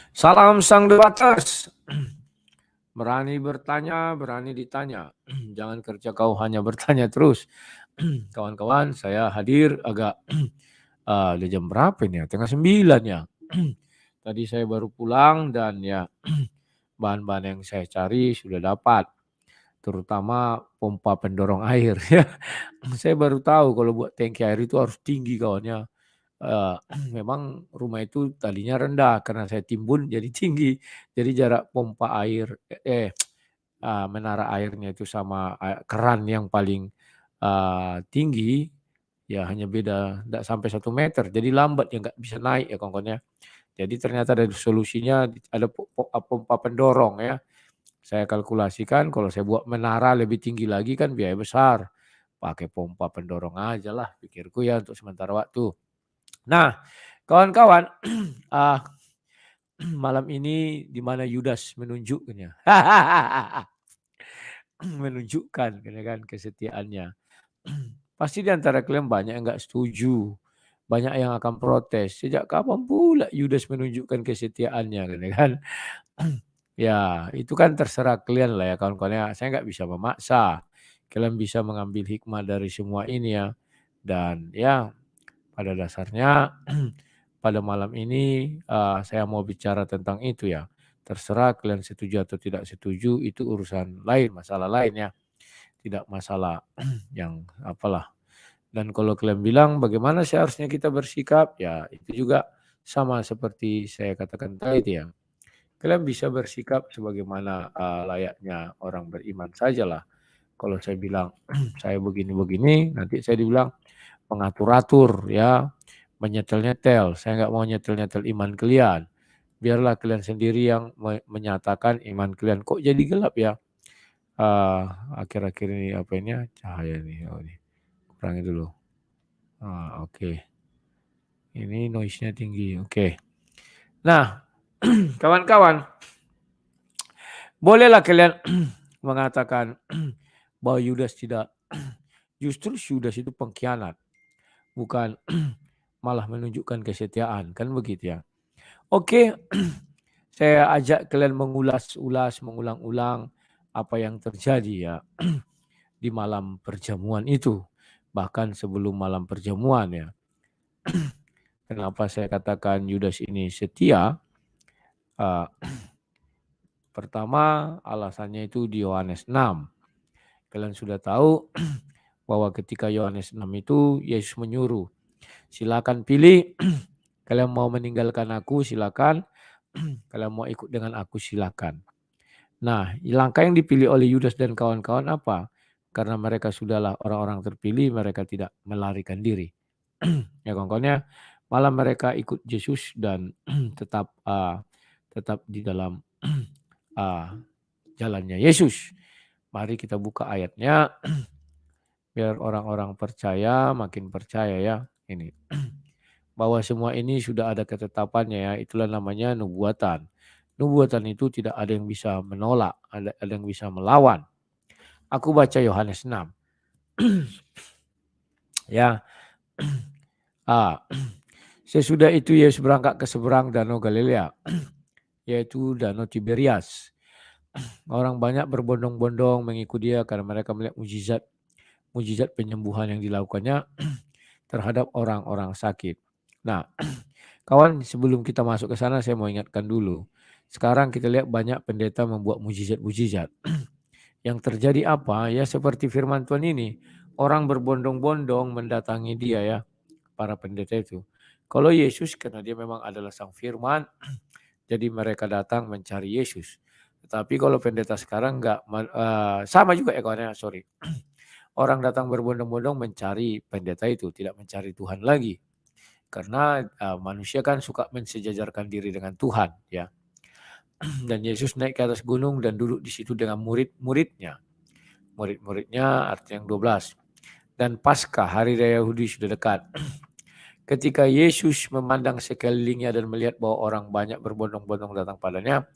Salam sang debaters. Berani bertanya, berani ditanya. Jangan kerja kau hanya bertanya terus. Kawan-kawan, saya hadir agak udah jam berapa ini ya? Tengah 9 ya. Tadi saya baru pulang dan ya bahan-bahan yang saya cari sudah dapat. Terutama pompa pendorong air ya. Saya baru tahu kalau buat tangki air itu harus tinggi kawannya. Eee, Memang rumah itu tadinya rendah karena saya timbun jadi tinggi. Jadi jarak pompa air menara airnya itu sama keran yang paling, tinggi, ya hanya beda nggak sampai 1 meter. Jadi lambat ya nggak bisa naik ya kawan-kawan ya. Jadi ternyata ada solusinya ada pompa pendorong ya. Saya kalkulasikan kalau saya buat menara lebih tinggi lagi kan biaya besar. Pakai pompa pendorong aja lah pikirku ya untuk sementara waktu. Nah, kawan-kawan, ah, malam ini di mana Yudas menunjukkannya. Menunjukkan ya kan kesetiaannya. Pasti di antara kalian banyak yang nggak setuju, banyak yang akan protes. Sejak kapan pula Yudas menunjukkan kesetiaannya gitu kan. Ya, itu kan terserah kalian lah ya kawan-kawan ya. Saya nggak bisa memaksa. Kalian bisa mengambil hikmah dari semua ini ya. Dan ya pada dasarnya pada malam ini, saya mau bicara tentang itu ya. Terserah kalian setuju atau tidak setuju itu urusan lain, masalah lain ya, tidak masalah yang apalah. Dan kalau kalian bilang bagaimana seharusnya kita bersikap, ya itu juga sama seperti saya katakan tadi ya. Kalian bisa bersikap sebagaimana, layaknya orang beriman sajalah. Kalau saya bilang saya begini-begini, nanti saya dibilang mengatur-atur ya, menyetel-nyetel. Saya nggak mau nyetel-nyetel iman kalian. Biarlah kalian sendiri yang menyatakan iman kalian. Kok jadi gelap ya? Ah, akhir-akhir ini apa ini ya? Cahaya nih. Oh, ini. Kurangi dulu. Oke. Ini noise-nya tinggi. Oke. Nah, kawan-kawan, bolehlah kalian mengatakan bahwa Yudas tidak justru Yudas itu pengkhianat, bukan malah menunjukkan kesetiaan, kan begitu ya. Oke, saya ajak kalian mengulas-ulas, mengulang-ulang apa yang terjadi ya di malam perjamuan itu. Bahkan sebelum malam perjamuan ya. Kenapa saya katakan Yudas ini setia? Uh, Pertama alasannya itu di Yohanes 6. Kalian sudah tahu bahwa ketika Yohanes 6 itu Yesus menyuruh, silakan pilih, kalian mau meninggalkan aku silakan, kalian mau ikut dengan aku silakan. Nah, langkah yang dipilih oleh Yudas dan kawan-kawan apa? Karena mereka sudahlah orang-orang terpilih, mereka tidak melarikan diri. Ya kawan-kawan ya, malah mereka ikut Yesus dan tetap di dalam jalannya Yesus. Mari kita buka ayatnya biar orang-orang percaya, makin percaya ya. Ini bahwa semua ini sudah ada ketetapannya ya, itulah namanya nubuatan. Nubuatan itu tidak ada yang bisa menolak, ada yang bisa melawan. Aku baca Yohanes 6. Ya. Sesudah itu Yesus berangkat ke seberang Danau Galilea, yaitu Danau Tiberias. Orang banyak berbondong-bondong mengikuti dia karena mereka melihat mujizat penyembuhan yang dilakukannya terhadap orang-orang sakit. Nah, kawan, sebelum kita masuk ke sana saya mau ingatkan dulu. Sekarang kita lihat banyak pendeta membuat mujizat-mujizat. Yang terjadi apa? Ya seperti firman Tuhan ini. Orang berbondong-bondong mendatangi dia ya, para pendeta itu. Kalau Yesus karena dia memang adalah sang firman, jadi mereka datang mencari Yesus. Tetapi kalau pendeta sekarang enggak, sama juga ya kawannya, sorry. Orang datang berbondong-bondong mencari pendeta itu, tidak mencari Tuhan lagi. Karena manusia kan suka mensejajarkan diri dengan Tuhan ya. Dan Yesus naik ke atas gunung dan duduk di situ dengan murid-muridnya. Murid-muridnya artinya yang 12. Dan Paskah, hari raya Yahudi sudah dekat. Ketika Yesus memandang sekelilingnya dan melihat bahwa orang banyak berbondong-bondong datang padanya,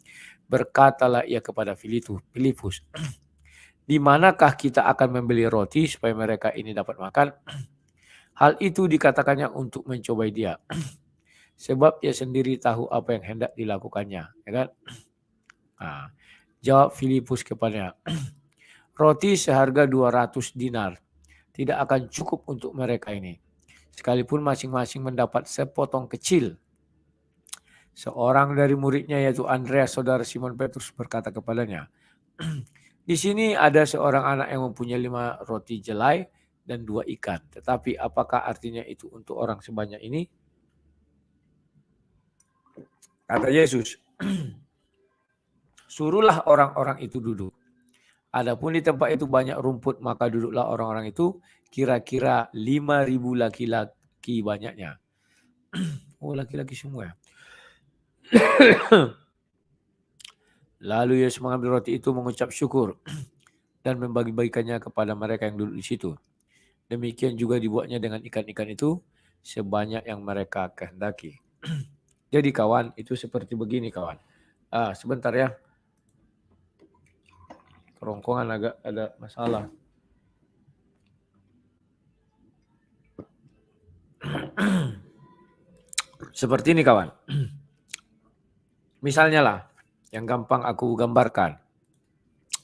berkatalah ia kepada Filipus, di manakah kita akan membeli roti supaya mereka ini dapat makan? Hal itu dikatakannya untuk mencobai dia. sebab ia sendiri tahu apa yang hendak dilakukannya. Ya kan? Nah, jawab Filipus kepadanya, roti seharga 200 dinar tidak akan cukup untuk mereka ini. Sekalipun masing-masing mendapat sepotong kecil. Seorang dari muridnya yaitu Andreas, saudara Simon Petrus, berkata kepadanya, di sini ada seorang anak yang mempunyai 5 roti jelai dan 2 ikan. Tetapi apakah artinya itu untuk orang sebanyak ini? Kata Yesus, suruhlah orang-orang itu duduk. Adapun di tempat itu banyak rumput, maka duduklah orang-orang itu, kira-kira 5.000 laki-laki banyaknya. Oh, laki-laki semua ya. Lalu Yesus mengambil roti itu, mengucap syukur dan membagi-bagikannya kepada mereka yang duduk di situ. Demikian juga dibuatnya dengan ikan-ikan itu sebanyak yang mereka kehendaki. Jadi kawan, itu seperti begini kawan. Sebentar ya. Kerongkongan agak ada masalah. Seperti ini kawan. Misalnya lah, yang gampang aku gambarkan.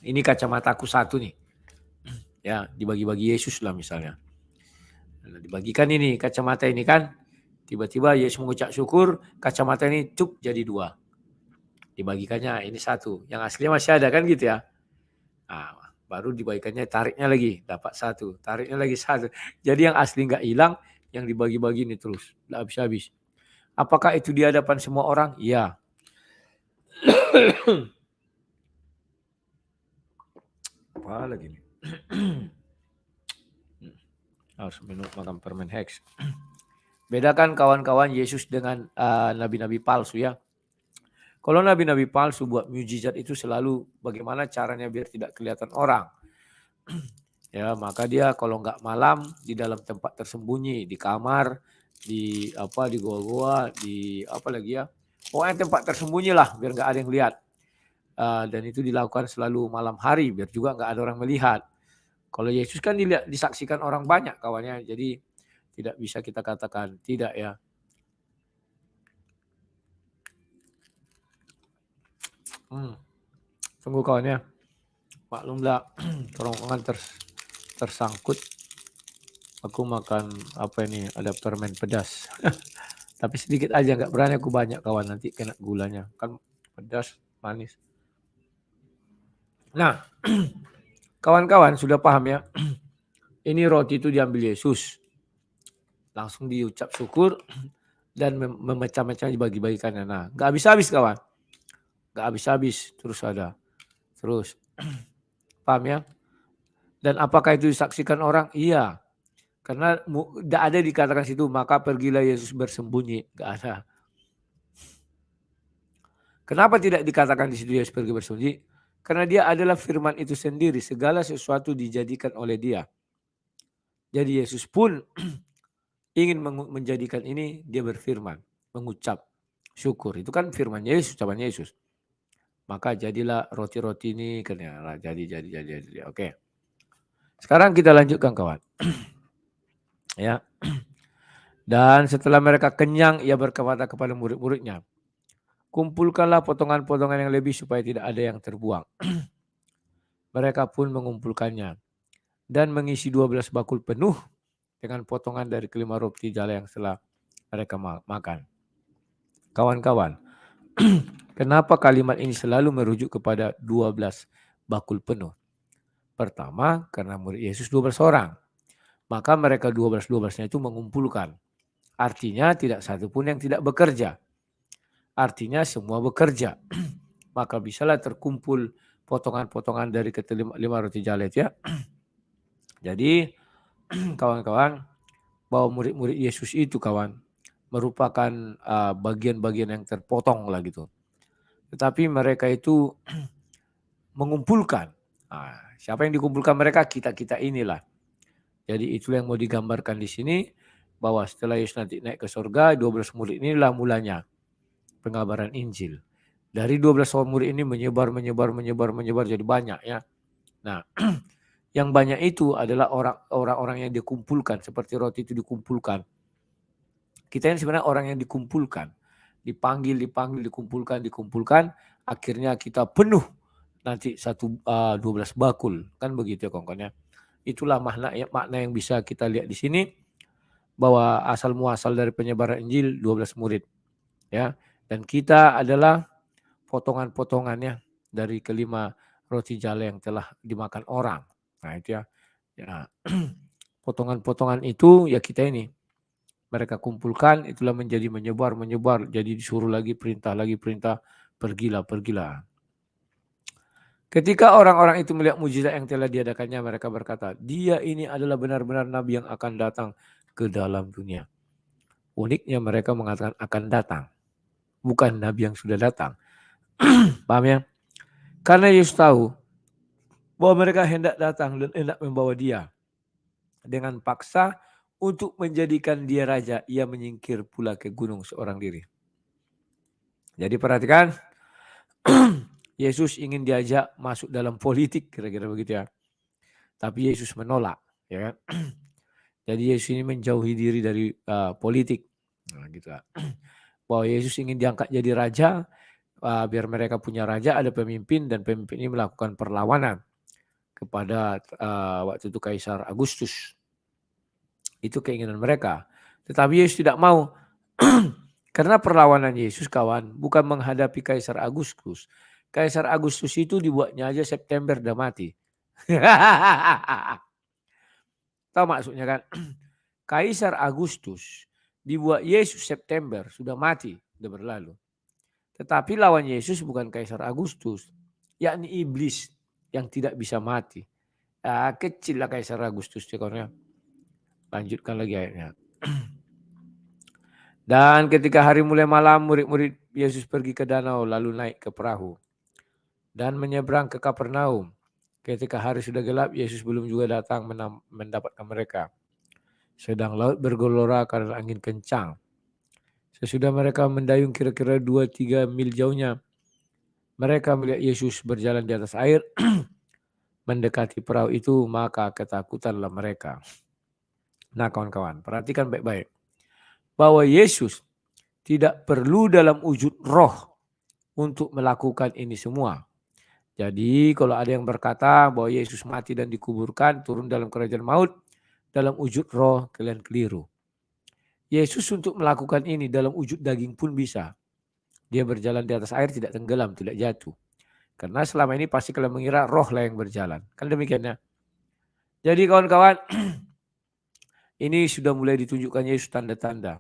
Ini kacamataku satu nih. Ya, dibagi-bagi Yesus lah misalnya. Nah, dibagikan ini kacamata ini kan. Tiba-tiba Yesus mengucap syukur, kacamata ini cuk jadi 2. Dibagikannya ini 1. Yang aslinya masih ada kan gitu ya. Nah, baru dibagikannya, tariknya lagi dapat 1. Tariknya lagi 1. Jadi yang asli nggak hilang, yang dibagi-bagi ini terus. Nggak habis-habis. Apakah itu di hadapan semua orang? Iya. Apa lagi nih? Harus minum makan permen Hex. Bedakan kawan-kawan Yesus dengan nabi-nabi palsu ya. Kalau nabi-nabi palsu buat mujizat itu selalu bagaimana caranya biar tidak kelihatan orang. Ya, maka dia kalau nggak malam di dalam tempat tersembunyi, di kamar, di goa-goa, di apa lagi ya. Pokoknya tempat tersembunyi lah biar nggak ada yang lihat. Dan itu dilakukan selalu malam hari biar juga nggak ada orang melihat. Kalau Yesus kan disaksikan orang banyak kawannya, jadi tidak bisa kita katakan tidak ya. Tunggu kawannya, maklumlah kerongkongan tersangkut. Aku makan apa ini, ada permen pedas. Tapi sedikit aja, nggak berani aku banyak kawan, nanti kena gulanya. Kan pedas, manis. Nah, kawan-kawan sudah paham ya. Ini roti itu diambil Yesus. Langsung diucap syukur dan memecah-mecah dibagi-bagikannya. Nah, nggak habis-habis kawan. Nggak habis-habis, terus ada. Terus, paham ya? Dan apakah itu disaksikan orang? Iya. Karena tidak ada dikatakan situ, maka pergilah Yesus bersembunyi. Nggak ada. Kenapa tidak dikatakan di situ Yesus pergi bersembunyi? Karena dia adalah firman itu sendiri. Segala sesuatu dijadikan oleh dia. Jadi Yesus pun ingin menjadikan ini, dia berfirman. Mengucap syukur. Itu kan firman Yesus, ucapan Yesus. Maka jadilah roti-roti ini. Jadi. Oke. Sekarang kita lanjutkan kawan. Ya. Dan setelah mereka kenyang, ia berkata kepada murid-muridnya, kumpulkanlah potongan-potongan yang lebih supaya tidak ada yang terbuang. Mereka pun mengumpulkannya dan mengisi 12 bakul penuh dengan potongan dari kelima roti jala yang telah mereka makan. Kawan-kawan, kenapa kalimat ini selalu merujuk kepada 12 bakul penuh? Pertama, karena murid Yesus 12 orang. Maka mereka 12-12-nya itu mengumpulkan. Artinya tidak satu pun yang tidak bekerja. Artinya semua bekerja. Maka bisalah terkumpul potongan-potongan dari kelima roti jala itu ya. Jadi kawan-kawan, bahwa murid-murid Yesus itu kawan merupakan bagian-bagian yang terpotong lah gitu. Tetapi mereka itu mengumpulkan. Siapa yang dikumpulkan mereka? Kita inilah. Jadi itu yang mau digambarkan di sini, bahwa setelah Yesus nanti naik ke surga, 12 murid inilah mulanya pengabaran Injil. Dari 12 orang murid ini menyebar jadi banyak ya. Nah, yang banyak itu adalah orang-orang yang dikumpulkan, seperti roti itu dikumpulkan. Kita ini sebenarnya orang yang dikumpulkan. Dipanggil, dikumpulkan. Akhirnya kita penuh nanti 12 bakul. Kan begitu ya kawan-kawan ya. Itulah makna yang bisa kita lihat di sini. Bahwa asal muasal dari penyebaran Injil 12 murid. Ya. Dan kita adalah potongan-potongannya dari kelima roti jala yang telah dimakan orang. Nah itu ya. Potongan-potongan itu ya kita ini. Mereka kumpulkan, itulah menjadi menyebar. Jadi disuruh lagi, perintah, pergilah. Ketika orang-orang itu melihat mujizat yang telah diadakannya, mereka berkata, dia ini adalah benar-benar nabi yang akan datang ke dalam dunia. Uniknya mereka mengatakan akan datang, bukan nabi yang sudah datang. Paham ya? Karena Yesus tahu bahwa mereka hendak datang dan hendak membawa dia. Dengan paksa untuk menjadikan dia raja, ia menyingkir pula ke gunung seorang diri. Jadi perhatikan, Yesus ingin diajak masuk dalam politik, kira-kira begitu ya. Tapi Yesus menolak, ya kan? Jadi Yesus ini menjauhi diri dari politik. Nah, gitu ya. Bahwa Yesus ingin diangkat jadi raja, biar mereka punya raja, ada pemimpin, dan pemimpin ini melakukan perlawanan kepada waktu itu Kaisar Agustus. Itu keinginan mereka. Tetapi Yesus tidak mau. Karena perlawanan Yesus kawan bukan menghadapi Kaisar Agustus. Kaisar Agustus itu dibuatnya aja September udah mati. Tahu maksudnya kan? Kaisar Agustus dibuat Yesus September sudah mati, sudah berlalu. Tetapi lawan Yesus bukan Kaisar Agustus, yakni iblis yang tidak bisa mati. Kecil lah Kaisar Agustus. Lanjutkan lagi ayatnya. Dan ketika hari mulai malam, murid-murid Yesus pergi ke danau lalu naik ke perahu dan menyeberang ke Kapernaum. Ketika hari sudah gelap, Yesus belum juga datang mendapatkan mereka. Sedang laut bergelora karena angin kencang. Sesudah mereka mendayung kira-kira 2-3 mil jauhnya, mereka melihat Yesus berjalan di atas air. Mendekati perahu itu, maka ketakutanlah mereka. Nah kawan-kawan, perhatikan baik-baik. Bahwa Yesus tidak perlu dalam wujud roh untuk melakukan ini semua. Jadi kalau ada yang berkata bahwa Yesus mati dan dikuburkan, turun dalam kerajaan maut, dalam wujud roh, kalian keliru. Yesus untuk melakukan ini dalam wujud daging pun bisa. Dia berjalan di atas air, tidak tenggelam, tidak jatuh. Karena selama ini pasti kalian mengira roh lah yang berjalan. Kan demikiannya. Jadi kawan-kawan, ini sudah mulai ditunjukkan Yesus tanda-tanda.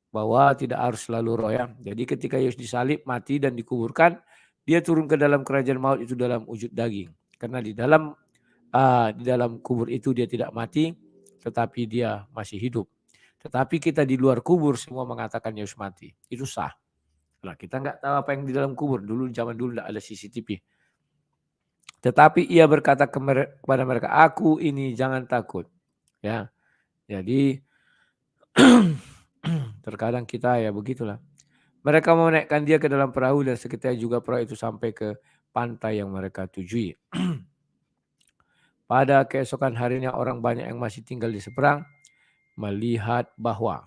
Bahwa tidak harus selalu roh ya. Jadi ketika Yesus disalib, mati dan dikuburkan, dia turun ke dalam kerajaan maut itu dalam wujud daging. Karena di dalam kubur itu dia tidak mati, tetapi dia masih hidup. Tetapi kita di luar kubur semua mengatakan Yesus mati. Itu sah. Nah, kita nggak tahu apa yang di dalam kubur. Zaman dulu tidak ada CCTV. Tetapi ia berkata kepada mereka, aku ini jangan takut. Ya, jadi terkadang kita ya begitulah. Mereka menaikkan dia ke dalam perahu dan seketika juga perahu itu sampai ke pantai yang mereka tujui. Pada keesokan harinya orang banyak yang masih tinggal di seberang melihat bahwa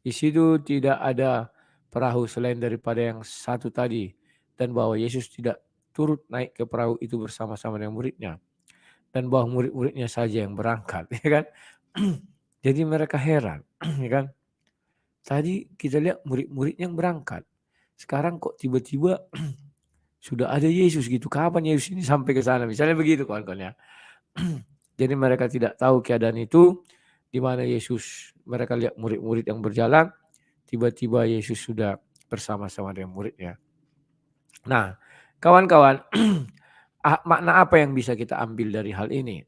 di situ tidak ada perahu selain daripada yang satu tadi dan bahwa Yesus tidak turut naik ke perahu itu bersama-sama dengan muridnya dan bahwa murid-muridnya saja yang berangkat, ya kan? Jadi mereka heran, ya kan? Tadi kita lihat murid-murid yang berangkat. Sekarang kok tiba-tiba sudah ada Yesus gitu. Kapan Yesus ini sampai ke sana? Misalnya begitu kawan-kawan ya. Jadi mereka tidak tahu keadaan itu. Di mana Yesus, mereka lihat murid-murid yang berjalan. Tiba-tiba Yesus sudah bersama-sama dengan muridnya. Nah kawan-kawan, makna apa yang bisa kita ambil dari hal ini?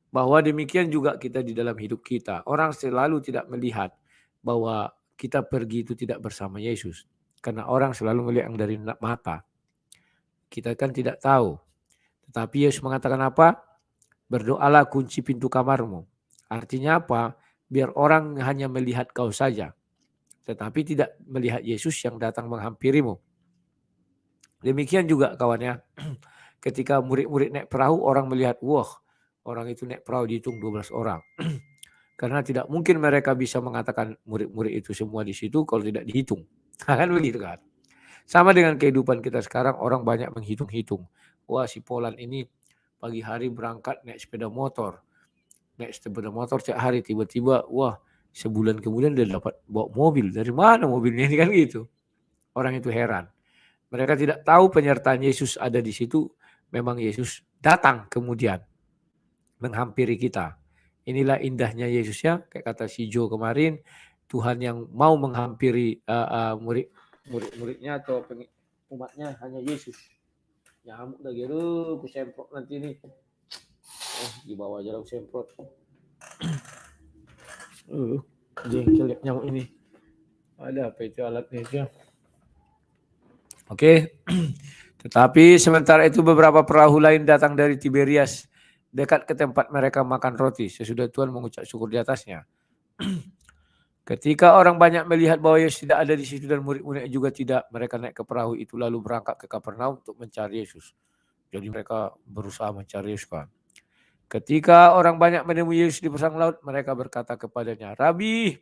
Bahwa demikian juga kita di dalam hidup kita. Orang selalu tidak melihat bahwa kita pergi itu tidak bersama Yesus. Karena orang selalu melihat yang dari mata. Kita kan tidak tahu. Tetapi Yesus mengatakan apa? Berdoalah kunci pintu kamarmu. Artinya apa? Biar orang hanya melihat kau saja. Tetapi tidak melihat Yesus yang datang menghampirimu. Demikian juga kawannya. Ketika murid-murid naik perahu, orang melihat, wah orang itu naik perahu dihitung 12 orang. Karena tidak mungkin mereka bisa mengatakan murid-murid itu semua di situ kalau tidak dihitung. Kan begitu kan. Sama dengan kehidupan kita sekarang, orang banyak menghitung-hitung. Wah, si Polan ini pagi hari berangkat naik sepeda motor. Naik sepeda motor tiap hari, tiba-tiba wah, sebulan kemudian dia dapat bawa mobil. Dari mana mobilnya ini, kan gitu. Orang itu heran. Mereka tidak tahu penyertaan Yesus ada di situ. Memang Yesus datang kemudian menghampiri kita. Inilah indahnya Yesus ya, kayak kata si Jo kemarin, Tuhan yang mau menghampiri murid-muridnya atau umatnya hanya Yesus. Nyamuk lagi, aduh, aku semprot nanti nih. Di bawah aja aku semprot. Jengkel nyamuk ini. Ada apa itu alatnya itu? Oke. Tetapi sementara itu beberapa perahu lain datang dari Tiberias dekat ke tempat mereka makan roti. Sesudah Tuhan mengucap syukur di atasnya. Ketika orang banyak melihat bahwa Yesus tidak ada di situ dan murid-muridnya juga tidak, mereka naik ke perahu itu lalu berangkat ke Kapernaum untuk mencari Yesus. Jadi mereka berusaha mencari Yesus kan. Ketika orang banyak menemui Yesus di pasang laut, mereka berkata kepadanya, Rabi,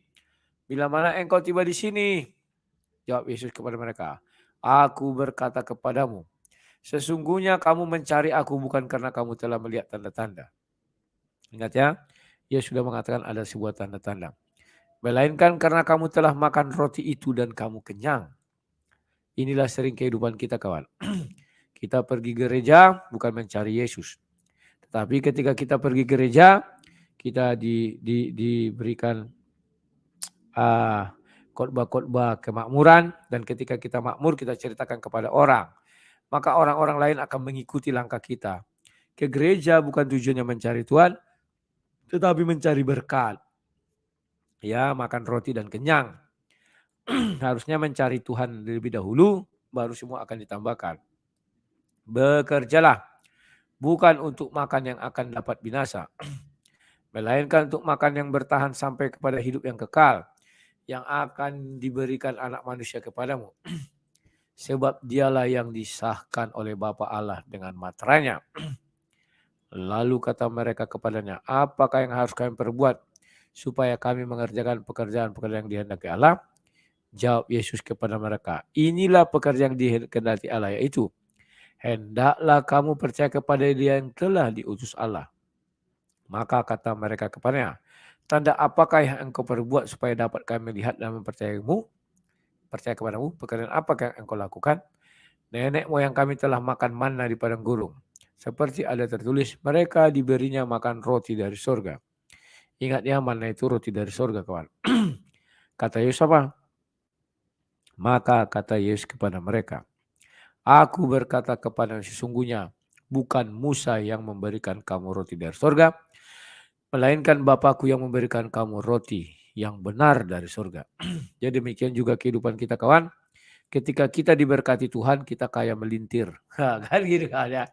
bila mana engkau tiba di sini? Jawab Yesus kepada mereka, aku berkata kepadamu, sesungguhnya kamu mencari aku bukan karena kamu telah melihat tanda-tanda. Ingat ya, Yesus sudah mengatakan ada sebuah tanda-tanda. Melainkan karena kamu telah makan roti itu dan kamu kenyang. Inilah sering kehidupan kita, kawan. Kita pergi gereja bukan mencari Yesus. Tetapi ketika kita pergi gereja, kita diberikan khotbah-khotbah kemakmuran, dan ketika kita makmur kita ceritakan kepada orang. Maka orang-orang lain akan mengikuti langkah kita. Ke gereja bukan tujuannya mencari Tuhan, tetapi mencari berkat. Ya, makan roti dan kenyang. Harusnya mencari Tuhan lebih dahulu, baru semua akan ditambahkan. Bekerjalah, bukan untuk makan yang akan dapat binasa, melainkan untuk makan yang bertahan sampai kepada hidup yang kekal, yang akan diberikan anak manusia kepadamu. Sebab dialah yang disahkan oleh Bapa Allah dengan materainya. Lalu kata mereka kepadanya, apakah yang harus kami perbuat supaya kami mengerjakan pekerjaan-pekerjaan yang dihendaki Allah? Jawab Yesus kepada mereka, inilah pekerjaan yang dikehendaki Allah, yaitu hendaklah kamu percaya kepada Dia yang telah diutus Allah. Maka kata mereka kepadanya, tanda apakah yang engkau perbuat supaya dapat kami melihat dan percaya kepadamu? Pekerjaan apakah yang engkau lakukan? Nenek moyang kami telah makan manna di padang gurun. Seperti ada tertulis, mereka diberinya makan roti dari sorga. Ingat ya, manna itu roti dari sorga, kawan. Kata Yesus apa? Maka kata Yesus kepada mereka, aku berkata kepada sesungguhnya, bukan Musa yang memberikan kamu roti dari sorga, melainkan Bapakku yang memberikan kamu roti yang benar dari sorga. Jadi demikian juga kehidupan kita, kawan. Ketika kita diberkati Tuhan, kita kaya melintir. Kan gitu kan ya.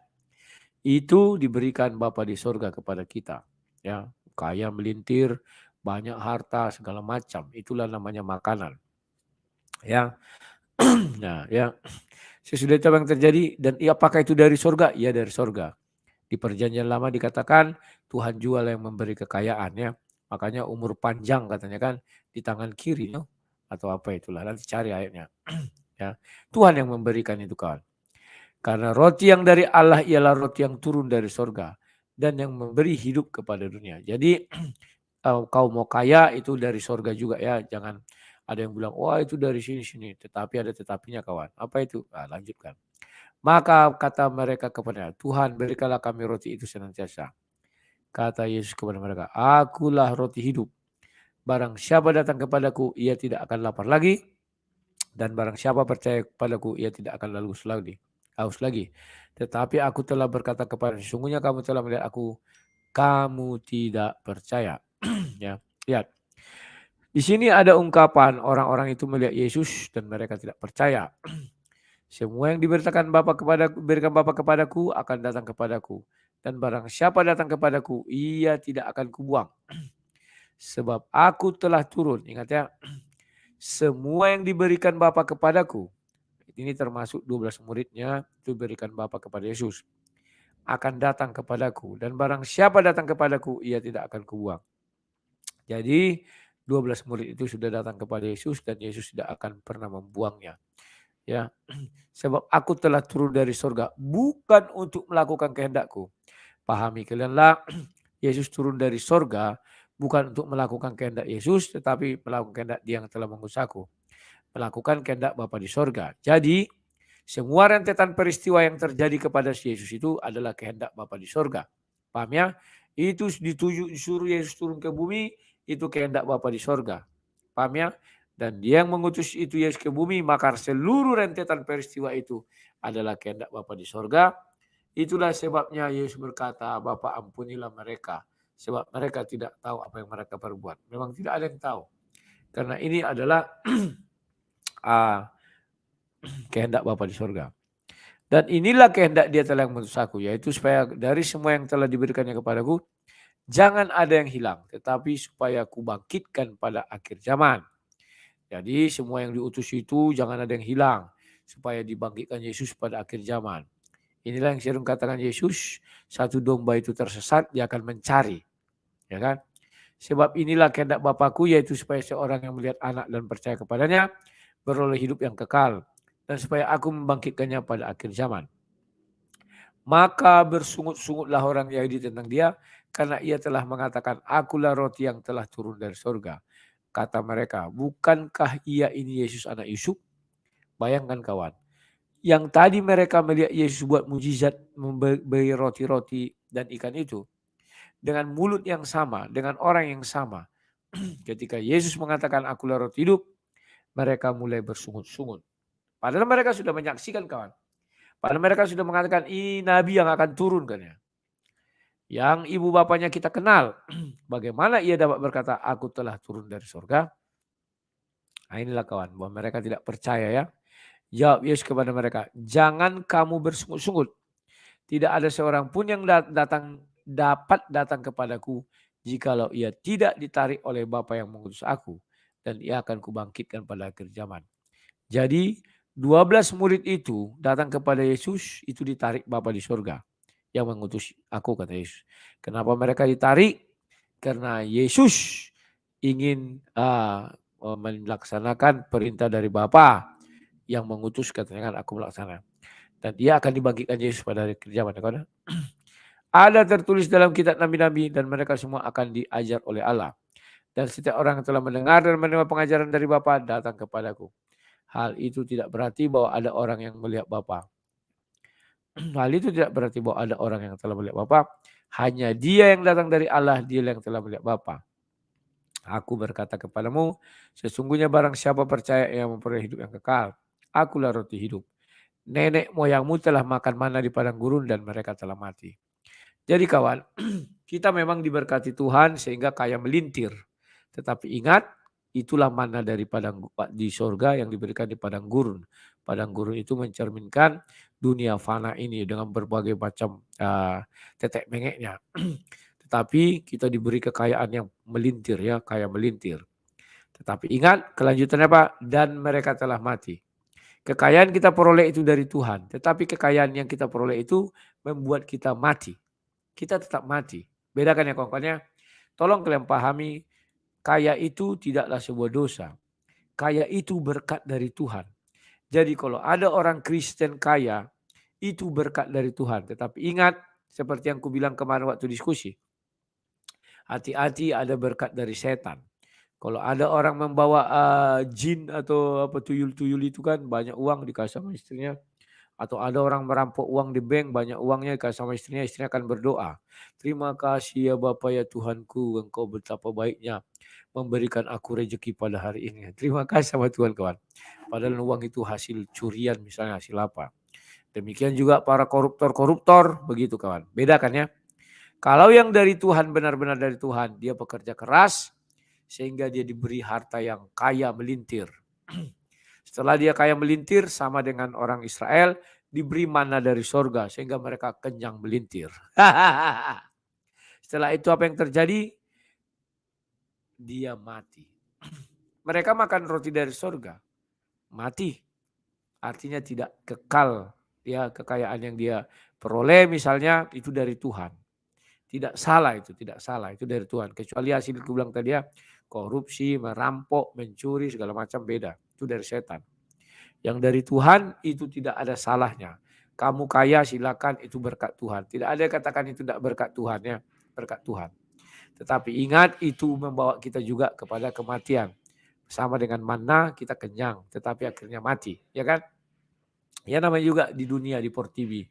Itu diberikan Bapa di sorga kepada kita. Ya, kaya melintir, banyak harta, segala macam. Itulah namanya makanan. Ya. Nah, ya. Sesudah itu apa yang terjadi, dan apakah itu dari sorga? Ya, dari sorga. Di perjanjian lama dikatakan Tuhan jual yang memberi kekayaan, ya. Makanya umur panjang katanya kan di tangan kiri, no? Atau apa itulah, nanti cari ayatnya. Ya. Tuhan yang memberikan itu, kawan. Karena roti yang dari Allah ialah roti yang turun dari sorga dan yang memberi hidup kepada dunia. Jadi kau mau kaya itu dari sorga juga ya. Jangan ada yang bilang, wah itu dari sini-sini. Tetapi ada tetapinya, kawan. Apa itu? Nah, lanjutkan. Maka kata mereka kepada Tuhan, berikanlah kami roti itu senantiasa. Kata Yesus kepada mereka, akulah roti hidup. Barang siapa datang kepadaku, ia tidak akan lapar lagi. Dan barang siapa percaya kepadaku, ia tidak akan haus lagi. Tetapi aku telah berkata kepada sesungguhnya kamu telah melihat aku, kamu tidak percaya. Ya, lihat. Di sini ada ungkapan orang-orang itu melihat Yesus dan mereka tidak percaya. Semua yang berikan Bapa kepadaku akan datang kepadaku. Dan barang siapa datang kepadaku, ia tidak akan kubuang. Sebab aku telah turun, ingat ya, semua yang diberikan Bapa kepadaku, ini termasuk 12 muridnya, itu berikan Bapa kepada Yesus, akan datang kepadaku. Dan barang siapa datang kepadaku, ia tidak akan kubuang. Jadi 12 murid itu sudah datang kepada Yesus dan Yesus tidak akan pernah membuangnya. Ya, sebab aku telah turun dari surga bukan untuk melakukan kehendakku. Pahami kalianlah, Yesus turun dari surga bukan untuk melakukan kehendak Yesus, tetapi melakukan kehendak Dia yang telah mengutus aku. Melakukan kehendak Bapa di surga. Jadi semua rentetan peristiwa yang terjadi kepada si Yesus itu adalah kehendak Bapa di surga. Paham ya? Itu disuruh Yesus turun ke bumi, itu kehendak Bapa di surga. Paham ya? Dan Dia yang mengutus itu Yesus ke bumi, maka seluruh rentetan peristiwa itu adalah kehendak Bapa di surga. Itulah sebabnya Yesus berkata, Bapa ampunilah mereka, sebab mereka tidak tahu apa yang mereka perbuat. Memang tidak ada yang tahu. Karena ini adalah kehendak Bapa di surga. Dan inilah kehendak Dia telah mengutus aku, yaitu supaya dari semua yang telah diberikannya kepadaku, jangan ada yang hilang, tetapi supaya aku bangkitkan pada akhir zaman. Jadi semua yang diutus itu jangan ada yang hilang, supaya dibangkitkan Yesus pada akhir zaman. Inilah yang sering katakan Yesus, satu domba itu tersesat, Dia akan mencari. Ya kan? Sebab inilah kehendak Bapakku, yaitu supaya seorang yang melihat anak dan percaya kepadanya, beroleh hidup yang kekal. Dan supaya aku membangkitkannya pada akhir zaman. Maka bersungut-sungutlah orang Yahudi tentang Dia, karena Ia telah mengatakan, akulah roti yang telah turun dari surga. Kata mereka, bukankah Ia ini Yesus anak Yusuf? Bayangkan kawan, yang tadi mereka melihat Yesus buat mujizat memberi roti-roti dan ikan itu, dengan mulut yang sama, dengan orang yang sama. Ketika Yesus mengatakan akulah roti hidup, mereka mulai bersungut-sungut. Padahal mereka sudah menyaksikan kawan. Padahal mereka sudah mengatakan ini nabi yang akan turun kan ya. Yang ibu bapaknya kita kenal. Bagaimana ia dapat berkata aku telah turun dari surga? Nah inilah kawan, bahwa mereka tidak percaya ya. Jawab Yesus kepada mereka, jangan kamu bersungut-sungut. Tidak ada seorang pun yang dapat datang kepadaku jikalau ia tidak ditarik oleh Bapa yang mengutus aku. Dan ia akan kubangkitkan pada akhir zaman. Jadi 12 murid itu datang kepada Yesus, itu ditarik Bapa di surga. Yang mengutus aku, kata Yesus. Kenapa mereka ditarik? Karena Yesus ingin melaksanakan perintah dari Bapa yang mengutus, katanya kan aku melaksanakan. Dan dia akan dibangkitkan Yesus pada hari zaman. Ada tertulis dalam kitab nabi-nabi dan mereka semua akan diajar oleh Allah. Dan setiap orang yang telah mendengar dan menerima pengajaran dari Bapa datang kepadaku. Hal itu tidak berarti bahwa ada orang yang melihat Bapa. Hal itu tidak berarti bahwa ada orang yang telah melihat Bapa. Hanya Dia yang datang dari Allah, Dia yang telah melihat Bapa. Aku berkata kepadamu, sesungguhnya barang siapa percaya yang memperoleh hidup yang kekal. Akulah roti hidup. Nenek moyangmu telah makan mana di padang gurun dan mereka telah mati. Jadi kawan, kita memang diberkati Tuhan sehingga kaya melintir. Tetapi ingat, itulah mana dari di surga yang diberikan di padang gurun. Padang gurun itu mencerminkan dunia fana ini dengan berbagai macam tetek mengeknya. Tetapi kita diberi kekayaan yang melintir ya, kaya melintir. Tetapi ingat kelanjutannya apa? Dan mereka telah mati. Kekayaan kita peroleh itu dari Tuhan. Tetapi kekayaan yang kita peroleh itu membuat kita mati. Kita tetap mati. Bedakan ya kawan-kawannya. Tolong kalian pahami, kaya itu tidaklah sebuah dosa. Kaya itu berkat dari Tuhan. Jadi kalau ada orang Kristen kaya, itu berkat dari Tuhan. Tetapi ingat, seperti yang kubilang kemarin waktu diskusi. Hati-hati ada berkat dari setan. Kalau ada orang membawa jin atau apa tuyul-tuyul itu kan banyak uang dikasih sama istrinya. Atau ada orang merampok uang di bank, banyak uangnya dikasih sama istrinya akan berdoa. Terima kasih ya Bapa ya Tuhanku, Engkau betapa baiknya memberikan aku rezeki pada hari ini. Terima kasih sama Tuhan kawan. Padahal uang itu hasil curian misalnya, hasil apa. Demikian juga para koruptor-koruptor, begitu kawan. Bedakan ya. Kalau yang dari Tuhan, benar-benar dari Tuhan, dia bekerja keras sehingga dia diberi harta yang kaya melintir. Setelah dia kaya melintir sama dengan orang Israel, diberi mana dari sorga sehingga mereka kenyang melintir. Setelah itu apa yang terjadi? Dia mati. Mereka makan roti dari sorga, mati. Artinya tidak kekal. Ya, kekayaan yang dia peroleh misalnya itu dari Tuhan. Tidak salah itu, tidak salah. Itu dari Tuhan. Kecuali hasil ku bilang tadi ya, korupsi, merampok, mencuri, segala macam beda. Itu dari setan. Yang dari Tuhan itu tidak ada salahnya. Kamu kaya silakan, itu berkat Tuhan. Tidak ada yang katakan itu tidak berkat Tuhan ya, berkat Tuhan. Tetapi ingat itu membawa kita juga kepada kematian. Sama dengan mana kita kenyang tetapi akhirnya mati, ya kan? Ya namanya juga di dunia di Port TV.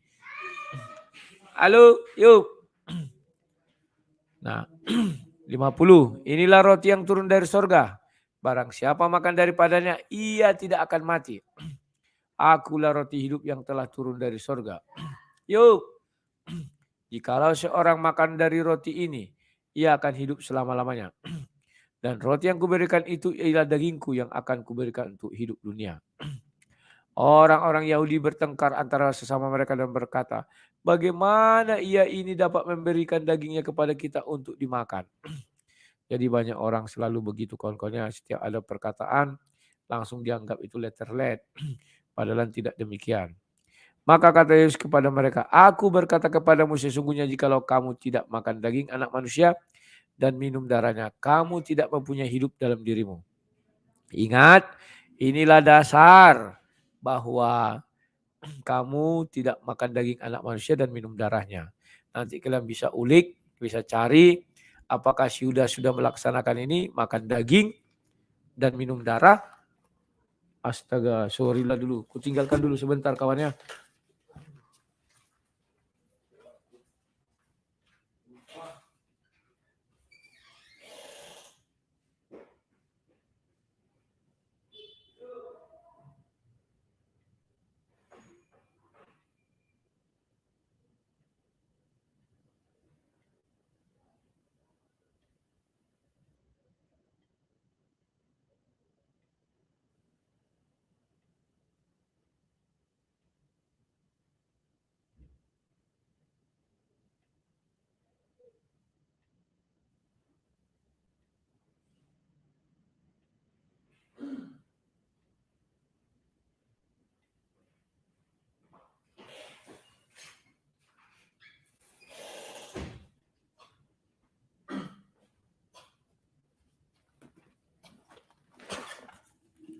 Halo, yuk. Nah, 50. Inilah roti yang turun dari sorga. Barang siapa makan daripadanya, ia tidak akan mati. Akulah roti hidup yang telah turun dari sorga. Yuk. Jikalau seorang makan dari roti ini, ia akan hidup selama-lamanya. Dan roti yang kuberikan itu ialah dagingku yang akan kuberikan untuk hidup dunia. Orang-orang Yahudi bertengkar antara sesama mereka dan berkata, bagaimana ia ini dapat memberikan dagingnya kepada kita untuk dimakan? Jadi banyak orang selalu begitu kawan-kawannya, setiap ada perkataan langsung dianggap itu letterlet. Padahal tidak demikian. Maka kata Yesus kepada mereka, aku berkata kepadamu sesungguhnya jikalau kamu tidak makan daging anak manusia dan minum darahnya, kamu tidak mempunyai hidup dalam dirimu. Ingat, inilah dasar bahwa kamu tidak makan daging anak manusia dan minum darahnya. Nanti kalian bisa ulik, bisa cari apakah Yudas sudah melaksanakan ini, makan daging dan minum darah. Astaga, sorry lah dulu. Kutinggalkan dulu sebentar kawannya.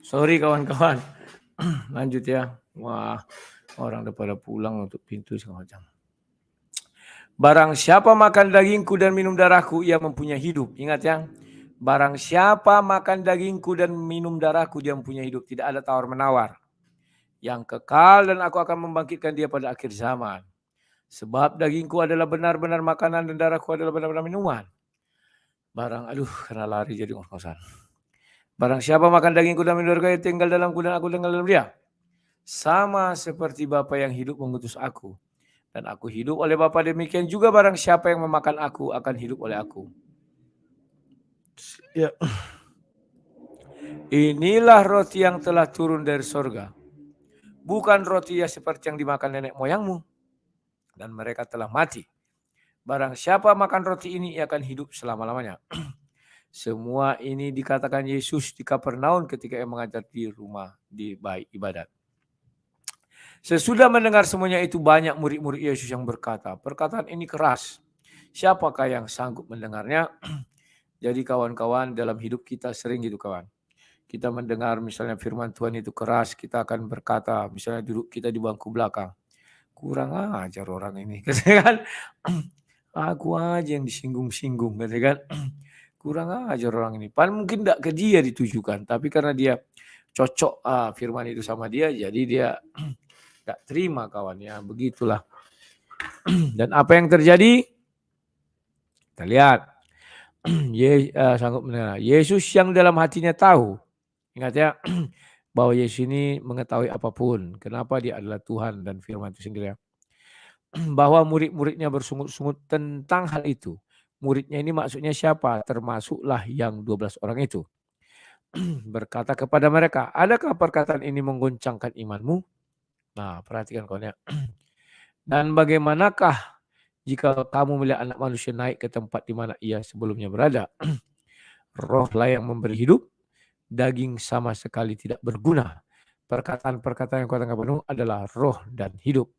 Sorry kawan-kawan. Lanjut ya. Wah, orang udah pada pulang untuk pintu segala macam. Barang siapa makan dagingku dan minum darahku, ia mempunyai hidup. Ingat ya. Barang siapa makan dagingku dan minum darahku, dia mempunyai hidup. Tidak ada tawar-menawar. Yang kekal dan aku akan membangkitkan dia pada akhir zaman. Sebab dagingku adalah benar-benar makanan dan darahku adalah benar-benar minuman. Kena lari jadi ngos-ngosan. Barang siapa makan dagingku dan minum darahku, tinggal dalamku dan aku tinggal dalam dia. Sama seperti Bapa yang hidup mengutus aku. Dan aku hidup oleh Bapa, demikian juga barang siapa yang memakan aku akan hidup oleh aku. Ya. Inilah roti yang telah turun dari sorga. Bukan roti ya seperti yang dimakan nenek moyangmu. Dan mereka telah mati. Barang siapa makan roti ini, ia akan hidup selama-lamanya. Semua ini dikatakan Yesus di Kapernaum ketika ia mengajar di rumah di bait ibadat. Sesudah mendengar semuanya itu, banyak murid-murid Yesus yang berkata, perkataan ini keras. Siapakah yang sanggup mendengarnya? Jadi kawan-kawan, dalam hidup kita sering gitu kawan. Kita mendengar misalnya firman Tuhan itu keras, kita akan berkata, misalnya duduk kita di bangku belakang. Kurang ajar orang ini. Kan? Aku aja yang disinggung-singgung. Kan? Kurang ajar orang ini. Padahal mungkin tidak ke dia ditujukan, tapi karena dia cocok firman itu sama dia, jadi dia tidak terima kawan ya. Begitulah. Dan apa yang terjadi? Kita lihat. Sanggup mendengar. Yesus yang dalam hatinya tahu. Ingat ya. Bahwa Yesus ini mengetahui apapun. Kenapa dia adalah Tuhan dan firman itu sendiri. Bahwa murid-muridnya bersungut-sungut tentang hal itu. Muridnya ini maksudnya siapa? Termasuklah yang 12 orang itu. Berkata kepada mereka, adakah perkataan ini menggoncangkan imanmu? Nah, perhatikan kawan ya. Dan bagaimanakah jika kamu melihat anak manusia naik ke tempat di mana ia sebelumnya berada? Rohlah yang memberi hidup, daging sama sekali tidak berguna. Perkataan-perkataan yang katakan penuh adalah roh dan hidup.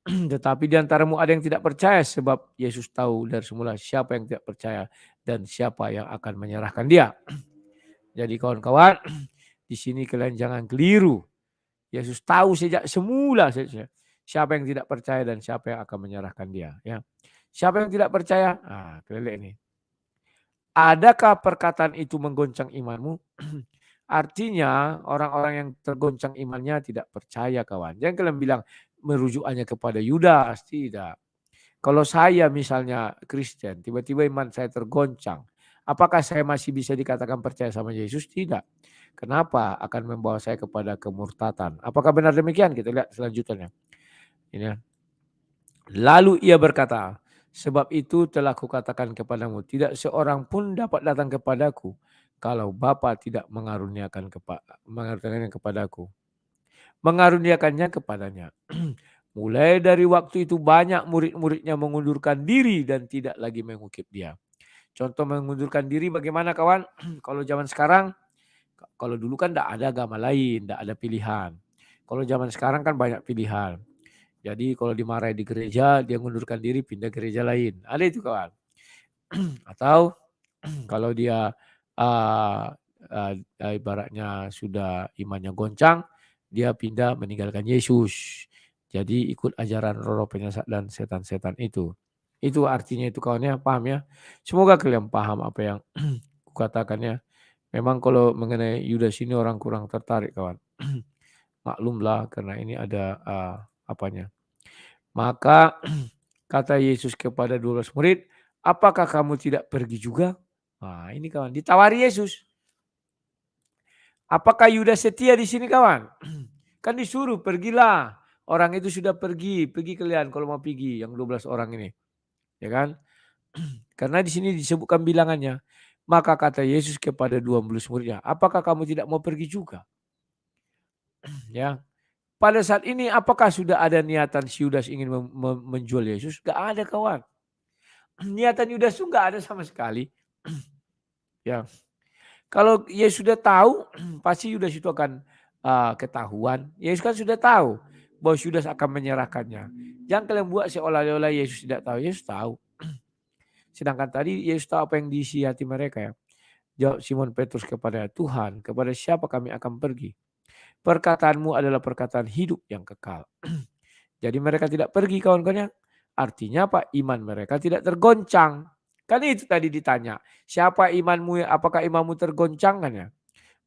Tetapi di antaramu ada yang tidak percaya, sebab Yesus tahu dari semula siapa yang tidak percaya dan siapa yang akan menyerahkan dia. Jadi kawan-kawan, di sini kalian jangan keliru. Yesus tahu sejak semula siapa yang tidak percaya dan siapa yang akan menyerahkan dia. Ya. Siapa yang tidak percaya? Kalian lihat ini. Adakah perkataan itu menggoncang imanmu? Artinya orang-orang yang tergoncang imannya tidak percaya, kawan. Jangan kalian bilang merujukannya kepada Yudas, tidak. Kalau saya misalnya Kristen, tiba-tiba iman saya tergoncang, apakah saya masih bisa dikatakan percaya sama Yesus? Tidak. Kenapa? Akan membawa saya kepada kemurtatan. Apakah benar demikian? Kita lihat selanjutnya. Ini ya. Lalu ia berkata, sebab itu telah kukatakan kepadamu, tidak seorang pun dapat datang kepadaku kalau Bapa tidak mengaruniakannya kepadaku. Mengaruniakannya kepadanya. Mulai dari waktu itu banyak murid-muridnya mengundurkan diri dan tidak lagi mengukip dia. Contoh mengundurkan diri bagaimana, kawan? Kalau zaman sekarang, kalau dulu kan tidak ada agama lain, tidak ada pilihan. Kalau zaman sekarang kan banyak pilihan. Jadi kalau dimarahi di gereja, dia mengundurkan diri pindah gereja lain. Ada itu, kawan. Atau kalau dia ibaratnya sudah imannya goncang, dia pindah meninggalkan Yesus. Jadi ikut ajaran roh penyesat dan setan-setan itu. Itu artinya itu, kawannya, paham ya? Semoga kalian paham apa yang kukatakannya. Memang kalau mengenai Yudas ini orang kurang tertarik, kawan. Maklumlah karena ini ada apanya. Maka kata Yesus kepada 12 murid, apakah kamu tidak pergi juga? Nah, ini kawan, ditawari Yesus. Apakah Yudas setia di sini, kawan? Kan disuruh pergilah. Orang itu sudah pergi kalian kalau mau pergi, yang 12 orang ini. Ya kan? Karena di sini disebutkan bilangannya. Maka kata Yesus kepada 12 muridnya, apakah kamu tidak mau pergi juga? Ya. Pada saat ini apakah sudah ada niatan si Yudas ingin menjual Yesus? Gak ada, kawan. Niatan Yudas itu gak ada sama sekali. Ya. Kalau Yesus sudah tahu, pasti Yudas itu akan ketahuan. Yesus kan sudah tahu bahwa Yudas akan menyerahkannya. Jangan kalian buat seolah-olah Yesus tidak tahu. Yesus tahu. Sedangkan tadi Yesus tahu apa yang diisi hati mereka, ya. Jawab Simon Petrus kepada Tuhan, kepada siapa kami akan pergi? Perkataanmu adalah perkataan hidup yang kekal. Jadi mereka tidak pergi, kawan-kawannya. Artinya apa? Iman mereka tidak tergoncang. Kan itu tadi ditanya, siapa imanmu, apakah imanmu tergoncang, kan ya?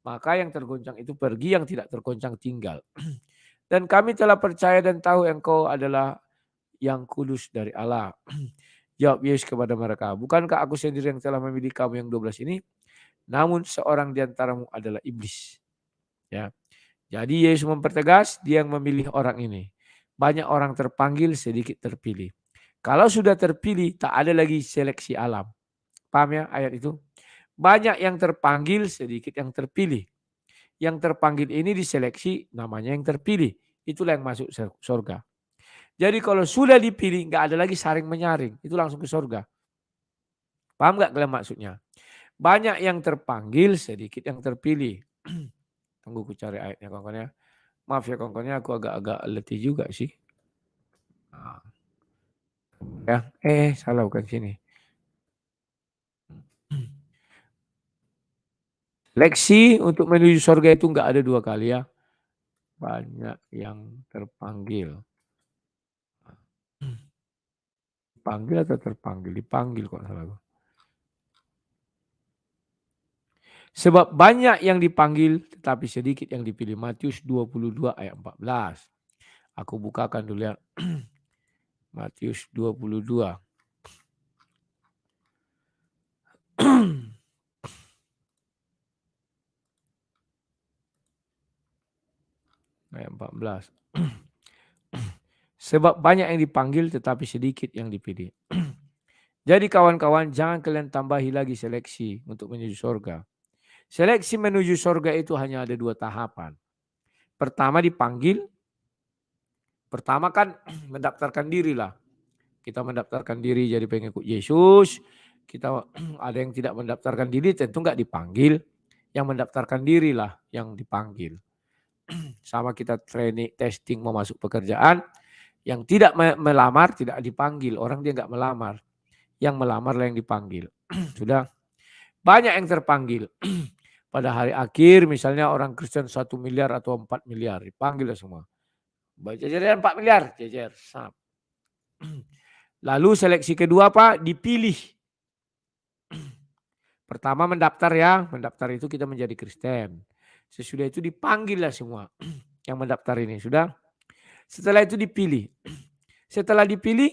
Maka yang tergoncang itu pergi, yang tidak tergoncang tinggal. Dan kami telah percaya dan tahu engkau adalah yang kudus dari Allah. Jawab Yesus kepada mereka, bukankah aku sendiri yang telah memilih kamu yang 12 ini? Namun seorang di antaramu adalah iblis. Ya. Jadi Yesus mempertegas dia yang memilih orang ini. Banyak orang terpanggil, sedikit terpilih. Kalau sudah terpilih, tak ada lagi seleksi alam. Paham ya ayat itu? Banyak yang terpanggil, sedikit yang terpilih. Yang terpanggil ini diseleksi, namanya yang terpilih. Itulah yang masuk surga. Jadi kalau sudah dipilih, nggak ada lagi saring menyaring. Itu langsung ke surga. Paham nggak kalian maksudnya? Banyak yang terpanggil, sedikit yang terpilih. Tunggu ku cari ayatnya, kawan-kawan ya. Maaf ya, kawan-kawan, aku agak-agak letih juga sih. Ya, salah bukan sini. Leksi untuk menuju surga itu nggak ada 2 kali, ya. Banyak yang terpanggil. Panggil atau terpanggil? Dipanggil kok salah. Sebab banyak yang dipanggil tetapi sedikit yang dipilih. Matius 22 ayat 14. Aku bukakan dulu, ya. Matius 22. Ayat 14. Sebab banyak yang dipanggil tetapi sedikit yang dipilih. Jadi kawan-kawan, jangan kalian tambahi lagi seleksi untuk menuju surga. Seleksi menuju surga itu hanya ada 2 tahapan. Pertama dipanggil. Pertama kan mendaftarkan diri lah. Kita mendaftarkan diri jadi pengikut Yesus. Kita ada yang tidak mendaftarkan diri, tentu nggak dipanggil. Yang mendaftarkan diri lah yang dipanggil. Sama kita training, testing mau masuk pekerjaan. Yang tidak melamar tidak dipanggil. Orang dia nggak melamar. Yang melamarlah yang dipanggil. Sudah banyak yang terpanggil. Pada hari akhir misalnya orang Kristen 1 miliar atau 4 miliar. Dipanggil semua. Jajaran 4 miliar. Jajar. Lalu seleksi kedua Pak, dipilih. Pertama mendaftar ya. Mendaftar itu kita menjadi Kristen. Sesudah itu dipanggillah semua. Yang mendaftar ini. Sudah. Setelah itu dipilih. Setelah dipilih.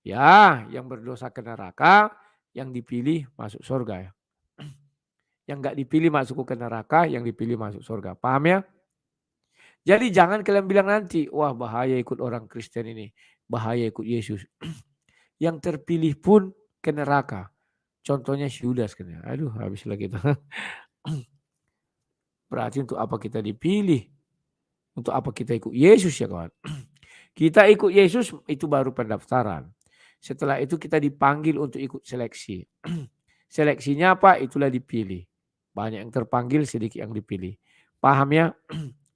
Ya yang berdosa ke neraka. Yang dipilih masuk surga ya. Yang enggak dipilih masuk ke neraka. Yang dipilih masuk surga. Paham ya? Jadi jangan kalian bilang nanti. Wah bahaya ikut orang Kristen ini. Bahaya ikut Yesus. Yang terpilih pun ke neraka. Contohnya Yudas kan ya. Aduh habis lagi itu. Berarti untuk apa kita dipilih? Untuk apa kita ikut Yesus ya kawan? Kita ikut Yesus itu baru pendaftaran. Setelah itu kita dipanggil untuk ikut seleksi. Seleksinya apa? Itulah dipilih. Banyak yang terpanggil, sedikit yang dipilih. Paham ya?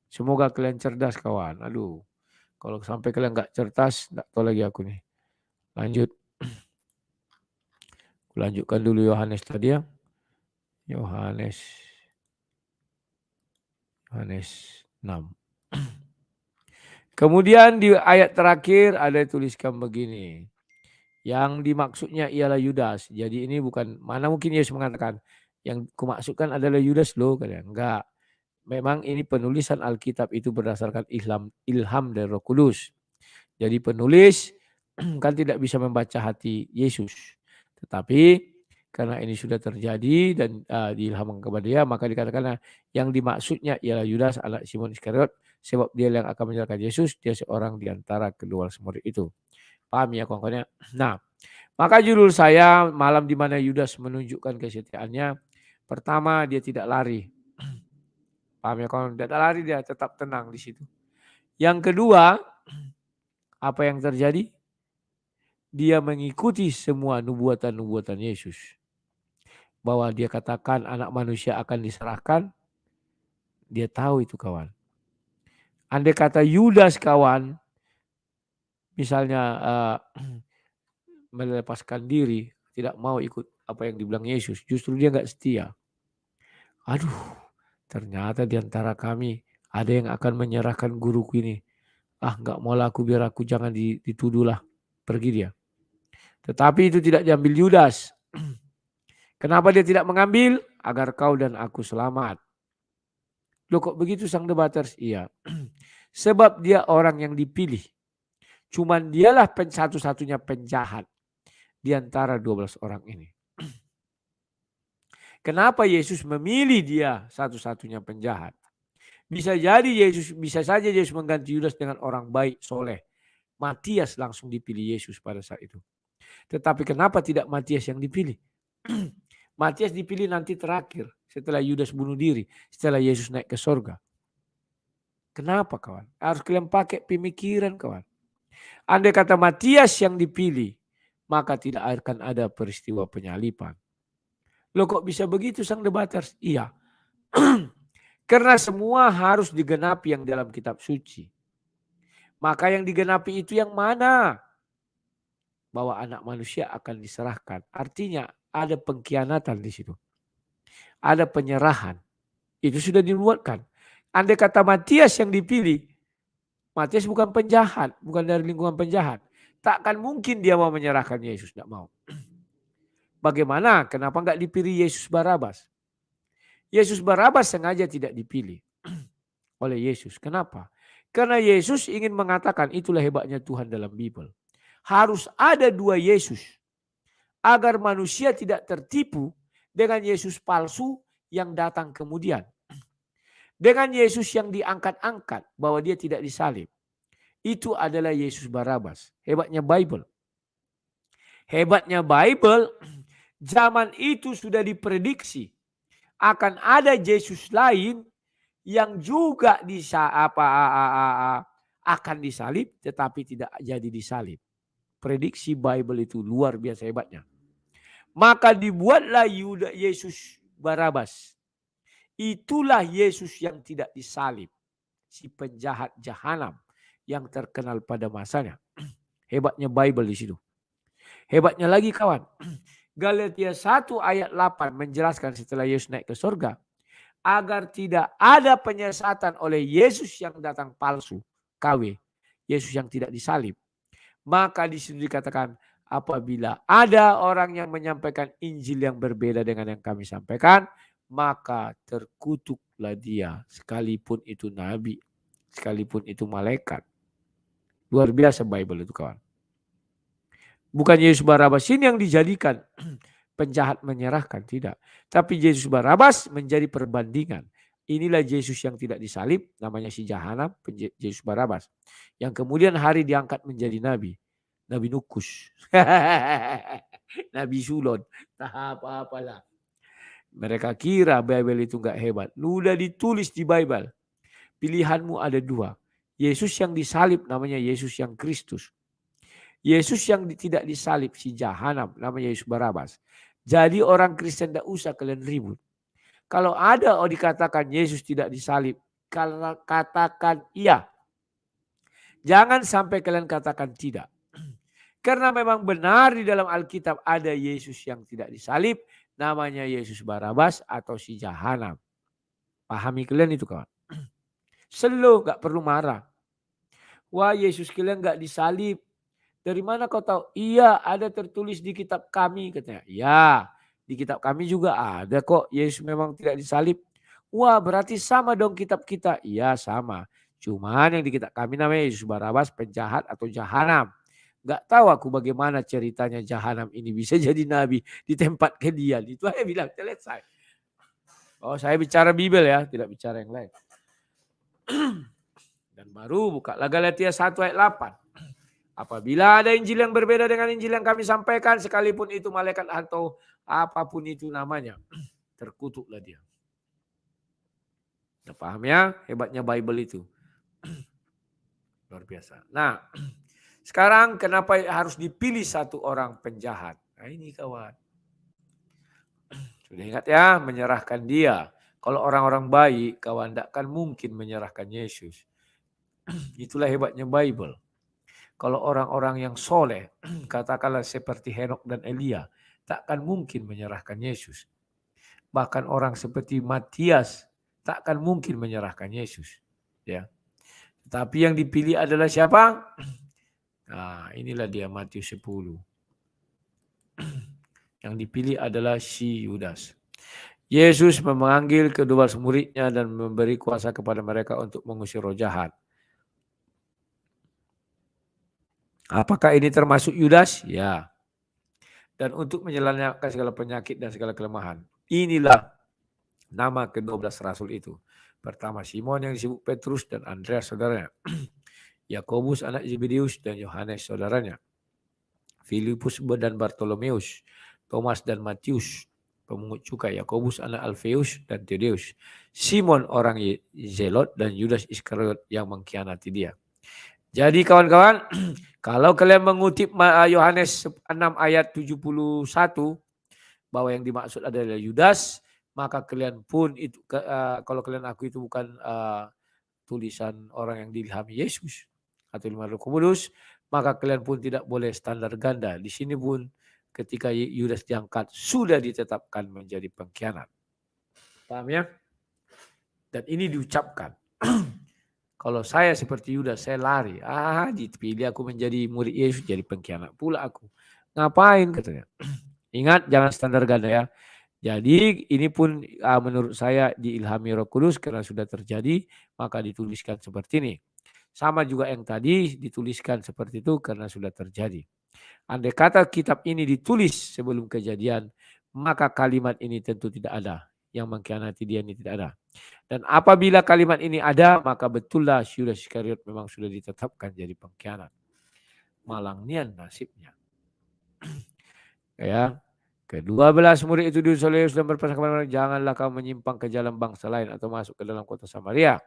Semoga kalian cerdas kawan. Aduh. Kalau sampai kalian nggak cerdas, nggak tahu lagi aku nih. Lanjut. Lanjutkan dulu Yohanes tadi ya. Yohanes 6. Kemudian di ayat terakhir ada tuliskan begini. Yang dimaksudnya ialah Yudas. Jadi ini bukan, mana mungkin Yesus mengatakan yang kumaksudkan adalah Yudas loh. Enggak. Memang ini penulisan Alkitab itu berdasarkan ilham dari Roh Kudus. Jadi penulis kan tidak bisa membaca hati Yesus. Tetapi karena ini sudah terjadi dan diilhamkan kepada dia, maka dikatakan yang dimaksudnya ialah Yudas anak Simon Iskariot. Sebab dia yang akan menyerahkan Yesus, dia seorang di antara kedua murid itu. Paham ya kawan-kawannya? Nah, maka judul saya malam di mana Yudas menunjukkan kesetiaannya. Pertama, dia tidak lari. Paham ya kawan? Tidak lari, dia tetap tenang di situ. Yang kedua, apa yang terjadi? Dia mengikuti semua nubuatan-nubuatan Yesus. Bahwa dia katakan anak manusia akan diserahkan. Dia tahu itu kawan. Andai kata Yudas kawan, misalnya melepaskan diri, tidak mau ikut apa yang dibilang Yesus, justru dia nggak setia. Aduh, ternyata di antara kami ada yang akan menyerahkan guruku ini. Nggak mau lah aku, biar aku jangan dituduh lah. Pergi dia. Tetapi itu tidak diambil Yudas. Kenapa dia tidak mengambil? Agar kau dan aku selamat. Loh kok begitu sang debaters? Iya. Sebab dia orang yang dipilih. Cuman dialah satu-satunya penjahat di antara 12 orang ini. Kenapa Yesus memilih dia satu-satunya penjahat? Bisa saja Yesus mengganti Yudas dengan orang baik, soleh. Matias langsung dipilih Yesus pada saat itu. Tetapi kenapa tidak Matias yang dipilih? Matias dipilih nanti terakhir. Setelah Yudas bunuh diri. Setelah Yesus naik ke surga. Kenapa kawan? Harus kalian pakai pemikiran kawan. Andai kata Matias yang dipilih. Maka tidak akan ada peristiwa penyalipan. Loh kok bisa begitu sang debaters? Iya. Karena semua harus digenapi yang dalam kitab suci. Maka yang digenapi itu yang mana? Bahwa anak manusia akan diserahkan. Artinya ada pengkhianatan di situ. Ada penyerahan. Itu sudah dibuatkan. Andai kata Matias yang dipilih. Matias bukan penjahat. Bukan dari lingkungan penjahat. Takkan mungkin dia mau menyerahkan Yesus. Tidak mau. Bagaimana? Kenapa enggak dipilih Yesus Barabas? Yesus Barabas sengaja tidak dipilih oleh Yesus. Kenapa? Karena Yesus ingin mengatakan itulah hebatnya Tuhan dalam Bible. Harus ada dua Yesus. Agar manusia tidak tertipu dengan Yesus palsu yang datang kemudian. Dengan Yesus yang diangkat-angkat bahwa dia tidak disalib. Itu adalah Yesus Barabas. Hebatnya Bible. Hebatnya Bible, zaman itu sudah diprediksi akan ada Yesus lain yang juga akan disalib tetapi tidak jadi disalib. Prediksi Bible itu luar biasa hebatnya. Maka dibuatlah Yesus Barabas. Itulah Yesus yang tidak disalib. Si penjahat jahanam yang terkenal pada masanya. Hebatnya Bible di situ. Hebatnya lagi kawan, Galatia 1 ayat 8 menjelaskan setelah Yesus naik ke surga, agar tidak ada penyesatan oleh Yesus yang datang palsu, KW, Yesus yang tidak disalib. Maka di situ dikatakan, apabila ada orang yang menyampaikan Injil yang berbeda dengan yang kami sampaikan, maka terkutuklah dia, sekalipun itu nabi, sekalipun itu malaikat. Luar biasa Bible itu kawan. Bukan Yesus Barabas ini yang dijadikan penjahat menyerahkan, tidak. Tapi Yesus Barabas menjadi perbandingan. Inilah Yesus yang tidak disalib, namanya si Jahanam, Yesus Barabas. Yang kemudian hari diangkat menjadi nabi. Nabi Nukus. Nabi Sulon. Tak apa-apalah. Mereka kira Bible itu enggak hebat. Udah ditulis di Bible. Pilihanmu ada dua. Yesus yang disalib namanya Yesus yang Kristus. Yesus yang tidak disalib si Jahanam namanya Yesus Barabas. Jadi orang Kristen tidak usah kalian ribut. Kalau ada dikatakan Yesus tidak disalib, kalau katakan iya. Jangan sampai kalian katakan tidak. Karena memang benar di dalam Alkitab ada Yesus yang tidak disalib, namanya Yesus Barabas atau si Jahanam. Pahami kalian itu kawan. Slow, gak perlu marah. Wah Yesus kalian gak disalib. Dari mana kau tahu? Iya, ada tertulis di kitab kami katanya. Ya, di kitab kami juga ada kok Yesus memang tidak disalib. Wah, berarti sama dong kitab kita. Iya, sama. Cuman yang di kitab kami namanya Yesus Barabas, penjahat atau Jahanam. Gak tahu aku bagaimana ceritanya Jahanam ini bisa jadi nabi di tempat kedian. Itu saya bilang selesai. Oh, saya bicara Bible ya, tidak bicara yang lain. Dan baru bukalah Galatia 1 ayat 8. Apabila ada Injil yang berbeda dengan Injil yang kami sampaikan, sekalipun itu malaikat atau apapun itu namanya, terkutuklah dia. Nah, paham ya? Hebatnya Bible itu. Luar biasa. Nah, sekarang kenapa harus dipilih satu orang penjahat? Nah ini kawan. Sudah ingat ya, menyerahkan dia. Kalau orang-orang baik, kawan tidak akan mungkin menyerahkan Yesus. Itulah hebatnya Bible. Kalau orang-orang yang soleh, katakanlah seperti Henok dan Elia, tak akan mungkin menyerahkan Yesus. Bahkan orang seperti Matias tak akan mungkin menyerahkan Yesus. Ya. Tapi yang dipilih adalah siapa? Nah, inilah dia Matius 10. Yang dipilih adalah si Yudas. Yesus memanggil kedua muridnya dan memberi kuasa kepada mereka untuk mengusir roh jahat. Apakah ini termasuk Yudas? Ya. Dan untuk menyelamatkan segala penyakit dan segala kelemahan. Inilah nama ke-12 rasul itu. Pertama Simon yang disebut Petrus dan Andreas saudaranya. Yakobus anak Zebedeus dan Yohanes saudaranya. Filipus dan Bartolomeus. Thomas dan Matius pemungut cukai. Yakobus anak Alfeus dan Tadeus. Simon orang Zelot dan Yudas Iskariot yang mengkhianati dia. Jadi kawan-kawan, kalau kalian mengutip Yohanes 6 ayat 71 bahwa yang dimaksud adalah Yudas, maka kalian pun itu kalau kalian aku itu bukan tulisan orang yang diilhami Yesus atau ilham Roh Kudus, maka kalian pun tidak boleh standar ganda. Di sini pun ketika Yudas diangkat sudah ditetapkan menjadi pengkhianat. Paham ya? Dan ini diucapkan. Kalau saya seperti Yudas, saya lari. Dipilih aku menjadi murid Yesus, jadi pengkhianat pula aku. Ngapain katanya? Ingat, jangan standar ganda ya. Jadi ini pun menurut saya diilhami Roh Kudus karena sudah terjadi, maka dituliskan seperti ini. Sama juga yang tadi dituliskan seperti itu karena sudah terjadi. Andai kata kitab ini ditulis sebelum kejadian, maka kalimat ini tentu tidak ada. Yang mengkhianati dia ini tidak ada. Dan apabila kalimat ini ada, maka betullah Yudas Iskariot memang sudah ditetapkan jadi pengkhianat. Malangnya nasibnya. Ya, ke-12 murid itu diutus oleh Yesus dan berpesan kepada mereka, janganlah kamu menyimpang ke jalan bangsa lain atau masuk ke dalam kota Samaria.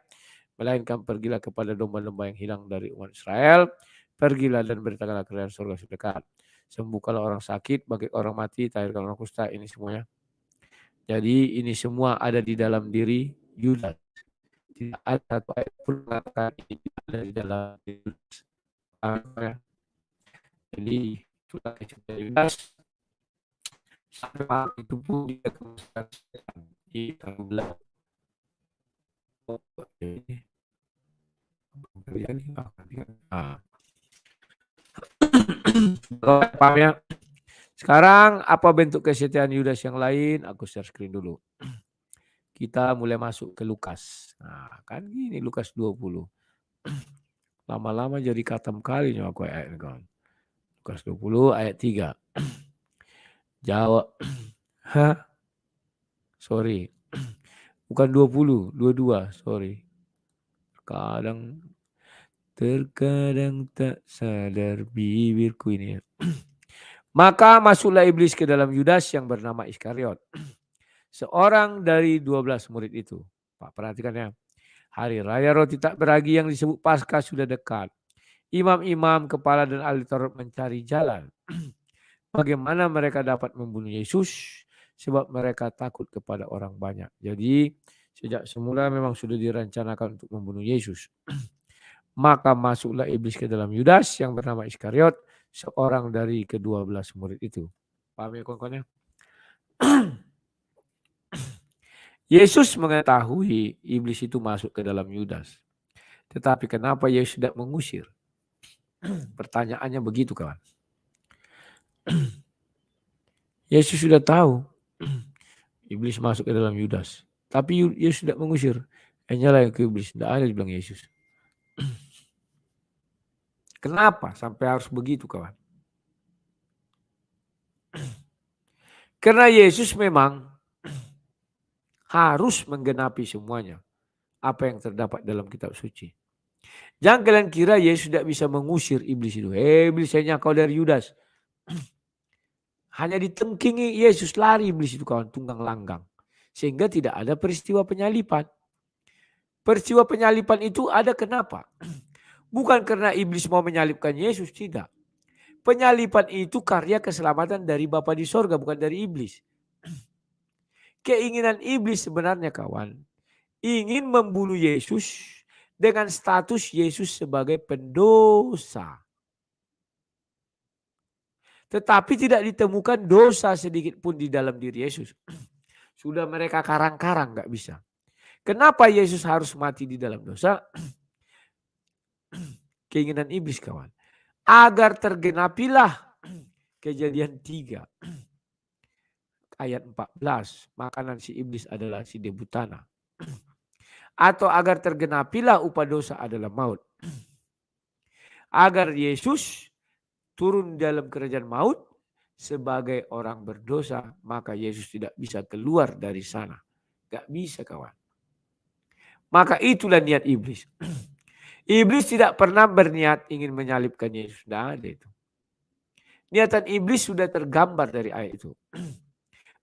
Melainkan pergilah kepada domba-domba yang hilang dari umat Israel. Pergilah dan beritakanlah kerajaan surga sudah dekat. Sembuhkanlah orang sakit, bagi orang mati, tahirkan orang kusta, ini semuanya. Jadi ini semua ada di dalam diri Yudas. tidak ada satu ayat pun mengatakan ini tidak ada di dalam Yudas. Jadi itulah kisah Yudas. Sampai malam itu pun dia kemasukan setan di tenggelam. Paham ya? Sekarang apa bentuk kesetiaan Yudas yang lain? Aku share screen dulu. Kita mulai masuk ke Lukas. Nah, kan gini Lukas 20. Lama-lama jadi katam kali nih aku ayat ini kawan. Lukas 20 ayat 3. Jawab. Hah? Sorry. Bukan 20, 22, sorry. Terkadang tak sadar bibirku ini. Maka masuklah iblis ke dalam Yudas yang bernama Iskariot. Seorang dari 12 murid itu. Pak, perhatikan ya. Hari raya roti tak beragi yang disebut Paskah sudah dekat. Imam-imam, kepala dan ahli Taurat mencari jalan. Bagaimana mereka dapat membunuh Yesus? Sebab mereka takut kepada orang banyak. Jadi sejak semula memang sudah direncanakan untuk membunuh Yesus. Maka masuklah iblis ke dalam Yudas yang bernama Iskariot, seorang dari ke-12 murid itu. Paham ya kawan-kawan? Yesus mengetahui iblis itu masuk ke dalam Yudas. Tetapi kenapa Yesus tidak mengusir? Pertanyaannya begitu kawan. Yesus sudah tahu iblis masuk ke dalam Yudas. Tapi Yesus tidak mengusir. Hanyalah yang ke iblis. Tidak ada dibilang Yesus. Kenapa sampai harus begitu kawan? Karena Yesus memang harus menggenapi semuanya. Apa yang terdapat dalam kitab suci. Jangan kalian kira Yesus tidak bisa mengusir iblis itu. Iblis hanya kau dari Yudas. Hanya ditengkingi Yesus lari iblis itu kawan, tunggang langgang. Sehingga tidak ada peristiwa penyalipan. Peristiwa penyalipan itu ada kenapa? Bukan karena iblis mau menyalipkan Yesus, tidak. Penyalipan itu karya keselamatan dari Bapa di sorga, bukan dari iblis. Keinginan iblis sebenarnya kawan, ingin membunuh Yesus dengan status Yesus sebagai pendosa. Tetapi tidak ditemukan dosa sedikit pun di dalam diri Yesus. Sudah mereka karang-karang, gak bisa. Kenapa Yesus harus mati di dalam dosa? Keinginan iblis kawan. Agar tergenapilah Kejadian 3. Ayat 14. Makanan si iblis adalah si debutana. Atau agar tergenapilah upah dosa adalah maut. Agar Yesus turun dalam kerajaan maut sebagai orang berdosa, maka Yesus tidak bisa keluar dari sana. Gak bisa kawan. Maka itulah niat iblis. Iblis tidak pernah berniat ingin menyalibkan Yesus. Tidak ada itu. Niatan iblis sudah tergambar dari ayat itu.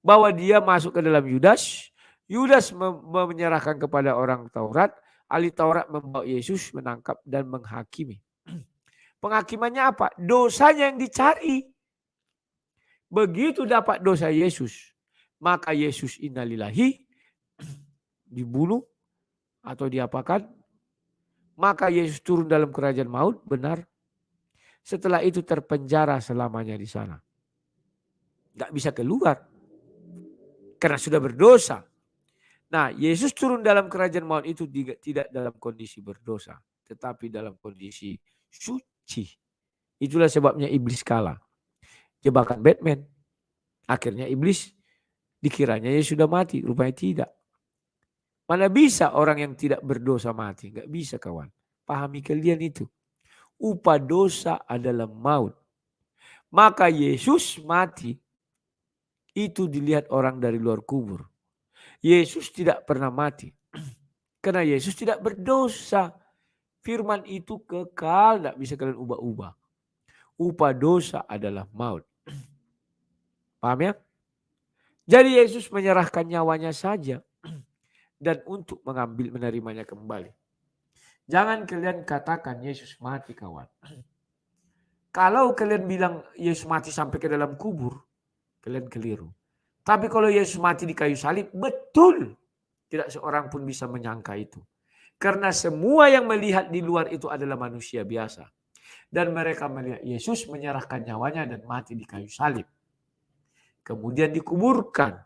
Bahwa dia masuk ke dalam Yudas. Yudas menyerahkan kepada orang Taurat. Ahli Taurat membawa Yesus menangkap dan menghakimi. Penghakimannya apa? Dosanya yang dicari. Begitu dapat dosa Yesus, maka Yesus innalillahi dibunuh atau diapakan? Maka Yesus turun dalam kerajaan maut, benar. Setelah itu terpenjara selamanya di sana. Gak bisa keluar. Karena sudah berdosa. Nah, Yesus turun dalam kerajaan maut itu tidak dalam kondisi berdosa. Tetapi dalam kondisi suci. Itulah sebabnya iblis kalah. Jebakan Batman. Akhirnya iblis dikiranya Yesus sudah mati. Rupanya tidak. Mana bisa orang yang tidak berdosa mati? Gak bisa kawan. Pahami kalian itu. Upah dosa adalah maut. Maka Yesus mati. Itu dilihat orang dari luar kubur. Yesus tidak pernah mati. Karena Yesus tidak berdosa. Firman itu kekal. Tidak bisa kalian ubah-ubah. Upah dosa adalah maut. Paham ya? Jadi Yesus menyerahkan nyawanya saja. Dan untuk menerimanya kembali. Jangan kalian katakan Yesus mati kawan. Kalau kalian bilang Yesus mati sampai ke dalam kubur. Kalian keliru. Tapi kalau Yesus mati di kayu salib, betul. Tidak seorang pun bisa menyangka itu. Karena semua yang melihat di luar itu adalah manusia biasa. Dan mereka melihat Yesus menyerahkan nyawanya dan mati di kayu salib. Kemudian dikuburkan.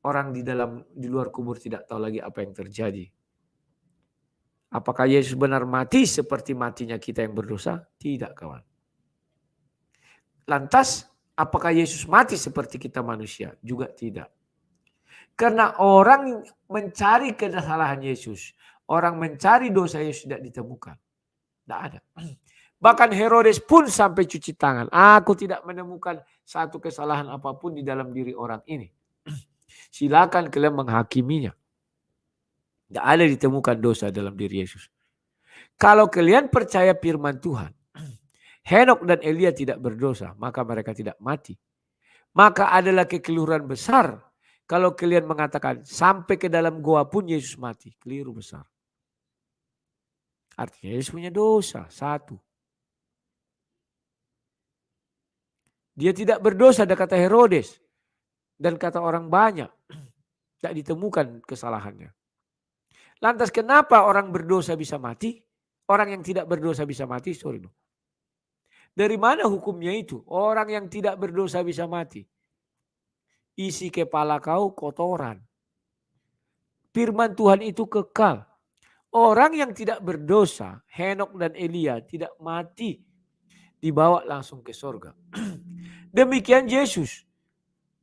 Orang di luar kubur tidak tahu lagi apa yang terjadi. Apakah Yesus benar mati seperti matinya kita yang berdosa? Tidak, kawan. Lantas, apakah Yesus mati seperti kita manusia? Juga tidak. Karena orang mencari kesalahan Yesus. Orang mencari dosa Yesus tidak ditemukan. Tidak ada. Bahkan Herodes pun sampai cuci tangan. Aku tidak menemukan satu kesalahan apapun di dalam diri orang ini. Silakan kalian menghakiminya. Tidak ada ditemukan dosa dalam diri Yesus. Kalau kalian percaya firman Tuhan, Henok dan Elia tidak berdosa, maka mereka tidak mati. Maka adalah kekeliruan besar kalau kalian mengatakan sampai ke dalam goa pun Yesus mati. Keliru besar. Artinya Yesus punya dosa. Satu. Dia tidak berdosa, ada kata Herodes. Dan kata orang banyak. Tidak ditemukan kesalahannya. Lantas kenapa orang berdosa bisa mati? Orang yang tidak berdosa bisa mati? Sorry. Dari mana hukumnya itu? Orang yang tidak berdosa bisa mati. Isi kepala kau kotoran. Firman Tuhan itu kekal. Orang yang tidak berdosa, Henok dan Elia tidak mati. Dibawa langsung ke sorga. Demikian Yesus.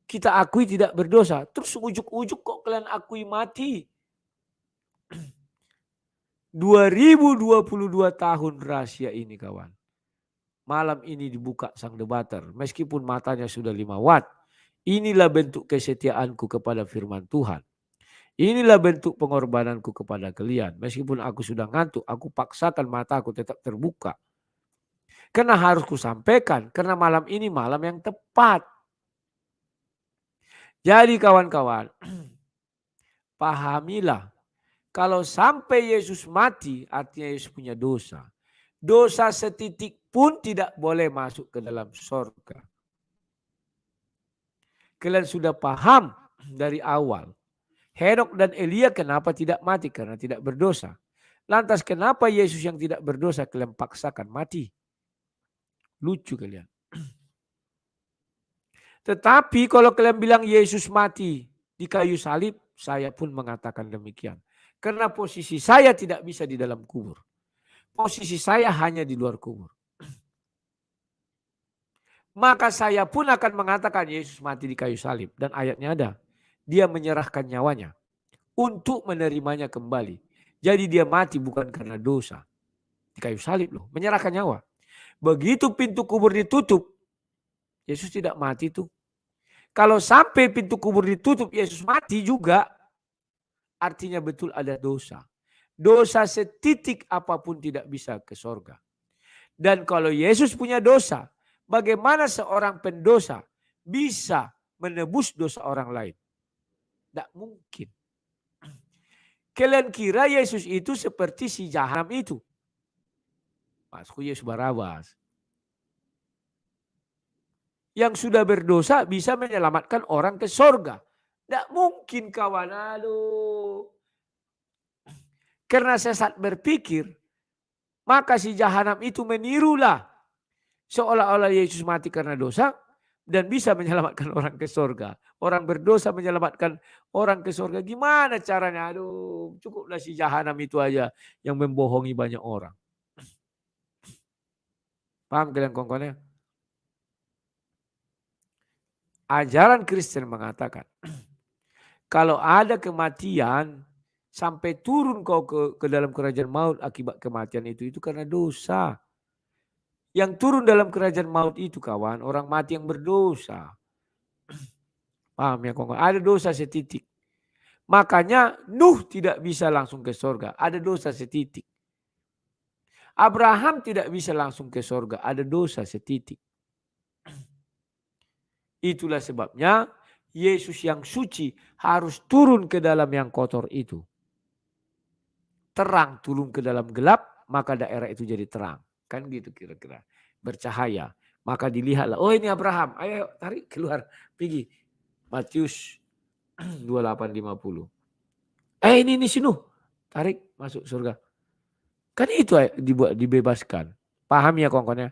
Kita akui tidak berdosa. Terus ujuk-ujuk kok kalian akui mati. 2022 tahun rahasia ini kawan. Malam ini dibuka sang debater. Meskipun matanya sudah 5 watt. Inilah bentuk kesetiaanku kepada firman Tuhan. Inilah bentuk pengorbananku kepada kalian. Meskipun aku sudah ngantuk, aku paksakan mataku tetap terbuka. Karena harus kusampaikan. Karena malam ini malam yang tepat. Jadi kawan-kawan, pahamilah. Kalau sampai Yesus mati, artinya Yesus punya dosa. Dosa setitik pun tidak boleh masuk ke dalam surga. Kalian sudah paham dari awal. Henok dan Elia kenapa tidak mati? Karena tidak berdosa. Lantas kenapa Yesus yang tidak berdosa kalian paksakan mati? Lucu kalian. Tetapi kalau kalian bilang Yesus mati di kayu salib, saya pun mengatakan demikian. Karena posisi saya tidak bisa di dalam kubur. Posisi saya hanya di luar kubur. Maka saya pun akan mengatakan Yesus mati di kayu salib. Dan ayatnya ada. Dia menyerahkan nyawanya untuk menerimanya kembali. Jadi dia mati bukan karena dosa. Di kayu salib loh. Menyerahkan nyawa. Begitu pintu kubur ditutup. Yesus tidak mati tuh. Kalau sampai pintu kubur ditutup Yesus mati juga. Artinya betul ada dosa. Dosa setitik apapun tidak bisa ke sorga. Dan kalau Yesus punya dosa, bagaimana seorang pendosa bisa menebus dosa orang lain? Tidak mungkin. Kalian kira Yesus itu seperti si jahanam itu? Masku Yesus Barabas. Yang sudah berdosa bisa menyelamatkan orang ke sorga. Tidak mungkin kawan. Aduh. Karena sesat berpikir, maka si jahanam itu menirulah. Seolah-olah Yesus mati karena dosa dan bisa menyelamatkan orang ke sorga. Orang berdosa menyelamatkan orang ke sorga. Gimana caranya? Aduh, cukuplah si jahanam itu aja yang membohongi banyak orang. Paham kalian kawan-kawannya? Ajaran Kristen mengatakan, kalau ada kematian, sampai turun kau ke dalam kerajaan maut akibat kematian itu karena dosa. Yang turun dalam kerajaan maut itu kawan, orang mati yang berdosa. Paham ya kawan? Ada dosa setitik. Makanya Nuh tidak bisa langsung ke sorga. Ada dosa setitik. Abraham tidak bisa langsung ke sorga. Ada dosa setitik. Itulah sebabnya Yesus yang suci harus turun ke dalam yang kotor itu. Terang turun ke dalam gelap, maka daerah itu jadi terang. Kan gitu kira-kira. Bercahaya. Maka dilihatlah, oh ini Abraham. Ayo tarik keluar. Pergi. Matius 28:50. Ini si Nuh. tarik masuk surga. Kan itu dibuat dibebaskan. Paham ya kawan-kawan ya?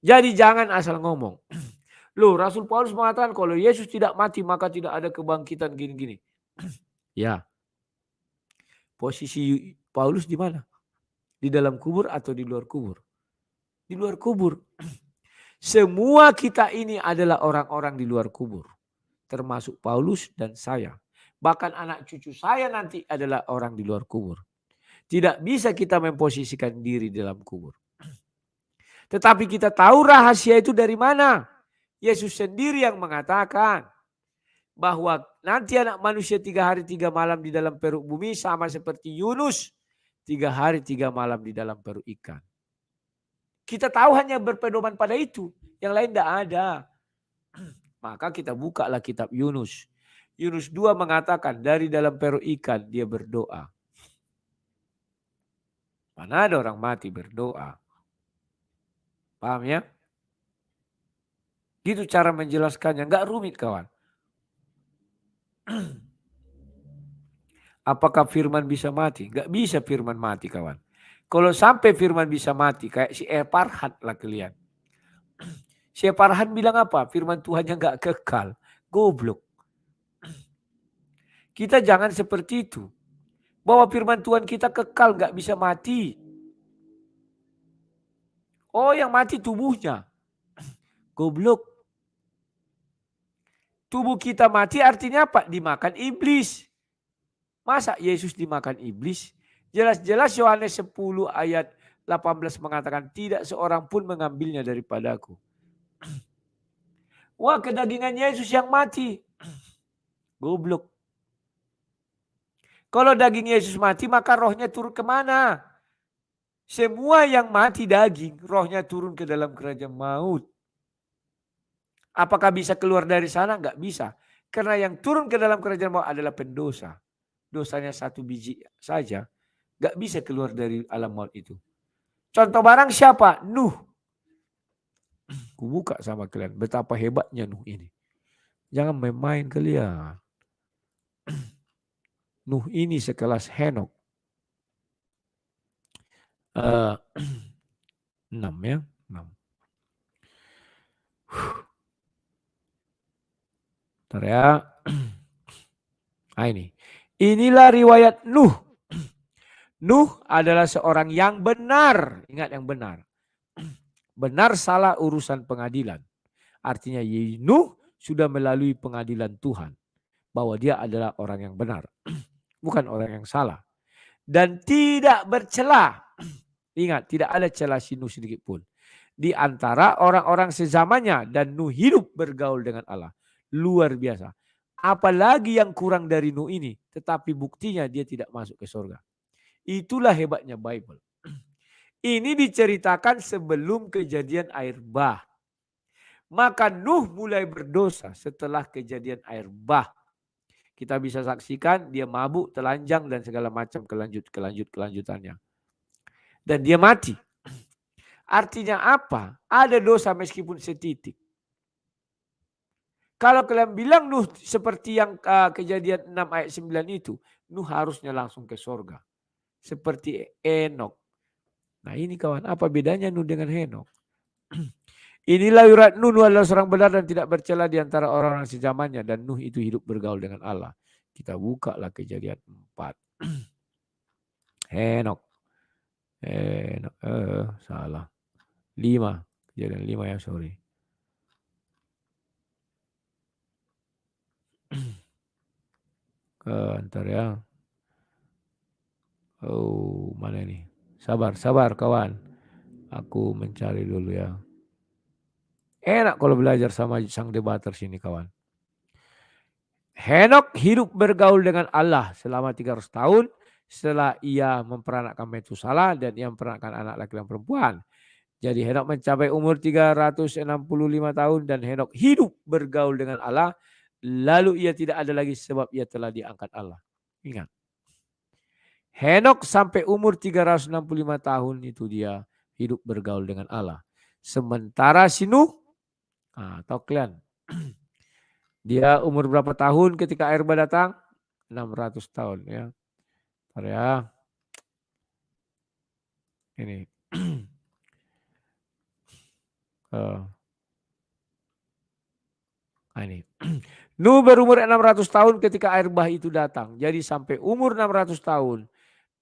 Jadi jangan asal ngomong. Loh, Rasul Paulus mengatakan kalau Yesus tidak mati maka tidak ada kebangkitan gini-gini. Ya. Posisi Paulus di mana? Di dalam kubur atau di luar kubur? Di luar kubur. Semua kita ini adalah orang-orang di luar kubur. Termasuk Paulus dan saya. Bahkan anak cucu saya nanti adalah orang di luar kubur. Tidak bisa kita memposisikan diri dalam kubur. Tetapi kita tahu rahasia itu dari mana? Yesus sendiri yang mengatakan bahwa nanti anak manusia 3 hari 3 malam di dalam perut bumi sama seperti Yunus 3 hari 3 malam di dalam perut ikan. Kita tahu hanya berpedoman pada itu. Yang lain tidak ada. Maka kita bukalah kitab Yunus. Yunus 2 mengatakan dari dalam perut ikan dia berdoa. Mana ada orang mati berdoa. Paham ya? Gitu cara menjelaskannya. Enggak rumit kawan. Apakah firman bisa mati? Enggak bisa firman mati kawan. Kalau sampai firman bisa mati. Kayak si Eparhat lah kalian. Si Eparhat bilang apa? Firman Tuhannya enggak kekal. Goblok. Kita jangan seperti itu. Bahwa firman Tuhan kita kekal enggak bisa mati. Oh yang mati tubuhnya. Goblok. Tubuh kita mati artinya apa? Dimakan iblis. Masa Yesus dimakan iblis? Jelas-jelas Yohanes 10 ayat 18 mengatakan tidak seorang pun mengambilnya daripadaku. Wah kedagingan Yesus yang mati. Goblok. Kalau daging Yesus mati maka rohnya turun kemana? Semua yang mati daging rohnya turun ke dalam kerajaan maut. Apakah bisa keluar dari sana? Enggak bisa. Karena yang turun ke dalam kerajaan maut adalah pendosa. Dosanya 1 biji saja. Enggak bisa keluar dari alam maut itu. Contoh barang siapa? Nuh. Kubuka sama kalian. Betapa hebatnya Nuh ini. Jangan main-main kalian. Nuh ini sekelas Henok. 6 ya. 6. Bentar ya. Nah ini. Inilah riwayat Nuh. Nuh adalah seorang yang benar. Ingat yang benar. Benar salah urusan pengadilan. Artinya Nuh sudah melalui pengadilan Tuhan. Bahwa dia adalah orang yang benar. Bukan orang yang salah. Dan tidak bercela. Ingat tidak ada celah si Nuh sedikit pun. Di antara orang-orang sezamannya. Dan Nuh hidup bergaul dengan Allah. Luar biasa. Apalagi yang kurang dari Nuh ini. Tetapi buktinya dia tidak masuk ke surga. Itulah hebatnya Bible. Ini diceritakan sebelum kejadian air bah. Maka Nuh mulai berdosa setelah kejadian air bah. Kita bisa saksikan dia mabuk, telanjang dan segala macam kelanjutannya. Dan dia mati. Artinya apa? Ada dosa meskipun setitik. Kalau kalian bilang Nuh seperti yang kejadian 6 ayat 9 itu. Nuh harusnya langsung ke surga. Seperti Henok. Nah ini kawan, apa bedanya Nuh dengan Henok? Inilah urat Nuh adalah seorang benar dan tidak bercela di antara orang-orang sezamannya. Dan Nuh itu hidup bergaul dengan Allah. Kita buka lah kejadian 4. Henok. Salah. 5. Kejadian 5 ya, sorry. Ntar ya. Oh, mana ini? Sabar kawan. Aku mencari dulu ya. Enak kalau belajar sama sang debater sini kawan. Henok hidup bergaul dengan Allah selama 300 tahun setelah ia memperanakkan Metusalah dan ia memperanakkan anak laki dan perempuan. Jadi Henok mencapai umur 365 tahun dan Henok hidup bergaul dengan Allah. Lalu ia tidak ada lagi sebab ia telah diangkat Allah. Ingat. Henok sampai umur 365 tahun itu dia hidup bergaul dengan Allah. Sementara si Nuh, tahu kalian, dia umur berapa tahun ketika air bah datang? 600 tahun ya. Bentar ya. Ini. Ini. Nuh berumur 600 tahun ketika air bah itu datang. Jadi sampai umur 600 tahun.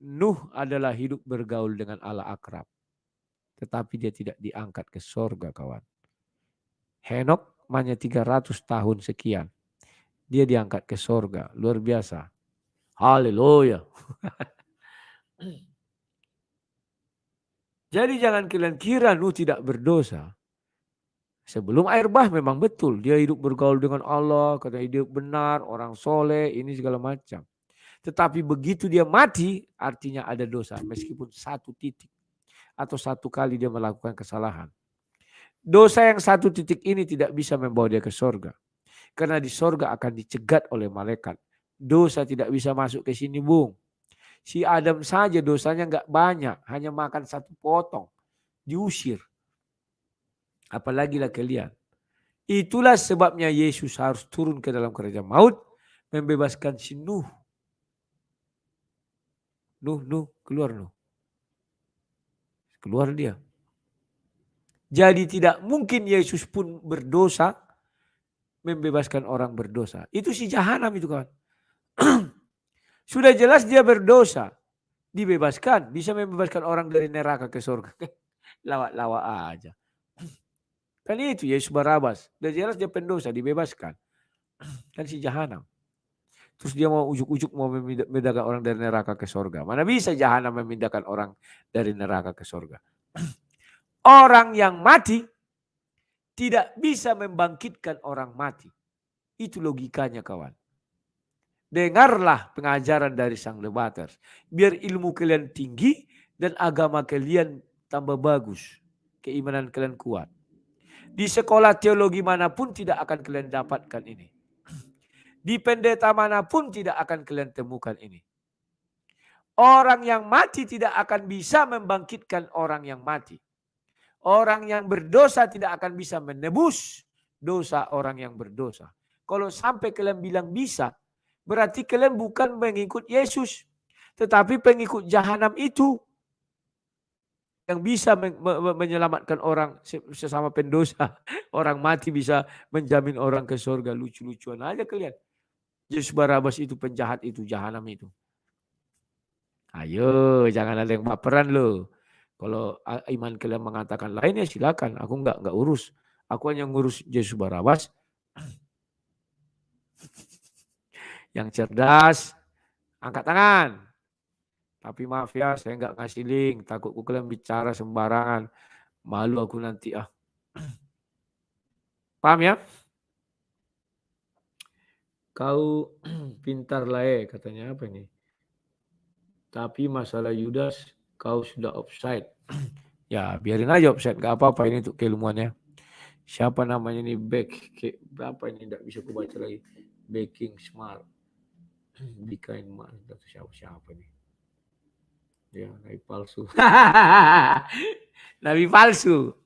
Nuh adalah hidup bergaul dengan Allah akrab. Tetapi dia tidak diangkat ke sorga, kawan. Henok hanya 300 tahun sekian. Dia diangkat ke sorga. Luar biasa. Haleluya. Jadi jangan kalian kira Nuh tidak berdosa. Sebelum air bah memang betul. Dia hidup bergaul dengan Allah. Karena hidup benar. Orang soleh. Ini segala macam. Tetapi begitu dia mati. Artinya ada dosa. Meskipun satu titik. Atau satu kali dia melakukan kesalahan. Dosa yang satu titik ini tidak bisa membawa dia ke sorga. Karena di sorga akan dicegat oleh malaikat. Dosa tidak bisa masuk ke sini, Bung. Si Adam saja dosanya nggak banyak. Hanya makan satu potong. Diusir. Apalagi lah kalian. Itulah sebabnya Yesus harus turun ke dalam kerajaan maut. Membebaskan si Nuh. Nuh, keluar Nuh. Keluar dia. Jadi tidak mungkin Yesus pun berdosa. Membebaskan orang berdosa. Itu si jahanam itu, kawan. Sudah jelas dia berdosa. Dibebaskan. Bisa membebaskan orang dari neraka ke surga. Lawak-lawak aja. Kan itu Yesus Barabas. Sudah jelas dia pendosa. Dibebaskan. Kan si jahanam. Terus dia mau ujuk-ujuk mau memindahkan orang dari neraka ke surga. Mana bisa jahanam memindahkan orang dari neraka ke surga. Orang yang mati tidak bisa membangkitkan orang mati. Itu logikanya, kawan. Dengarlah pengajaran dari Sang Lebaters. Biar ilmu kalian tinggi dan agama kalian tambah bagus. Keimanan kalian kuat. Di sekolah teologi manapun tidak akan kalian dapatkan ini. Di pendeta manapun tidak akan kalian temukan ini. Orang yang mati tidak akan bisa membangkitkan orang yang mati. Orang yang berdosa tidak akan bisa menebus dosa orang yang berdosa. Kalau sampai kalian bilang bisa, berarti kalian bukan mengikut Yesus. Tetapi pengikut jahanam itu. Yang bisa menyelamatkan orang sesama pendosa. Orang mati bisa menjamin orang ke surga. Lucu-lucuan aja kalian. Yesus Barabas itu penjahat itu. Jahanam itu. Ayo jangan ada yang baperan loh. Kalau iman kalian mengatakan lain ya silakan. Aku enggak urus. Aku hanya ngurus Yesus Barabas. Yang cerdas. Angkat tangan. Tapi maaf ya, saya nggak ngasih link. Takutku kalian bicara sembarangan. Malu aku nanti ah. Paham ya? Kau pintar lah katanya apa ini? Tapi masalah Yudas, kau sudah offside. Ya biarin aja offside. Gak apa-apa ini untuk keilmuannya. Siapa namanya ini? Berapa ini? Tidak bisa aku baca lagi. Baking smart. Bikain man. Siapa nih? Ya, nabi palsu. Nabi palsu.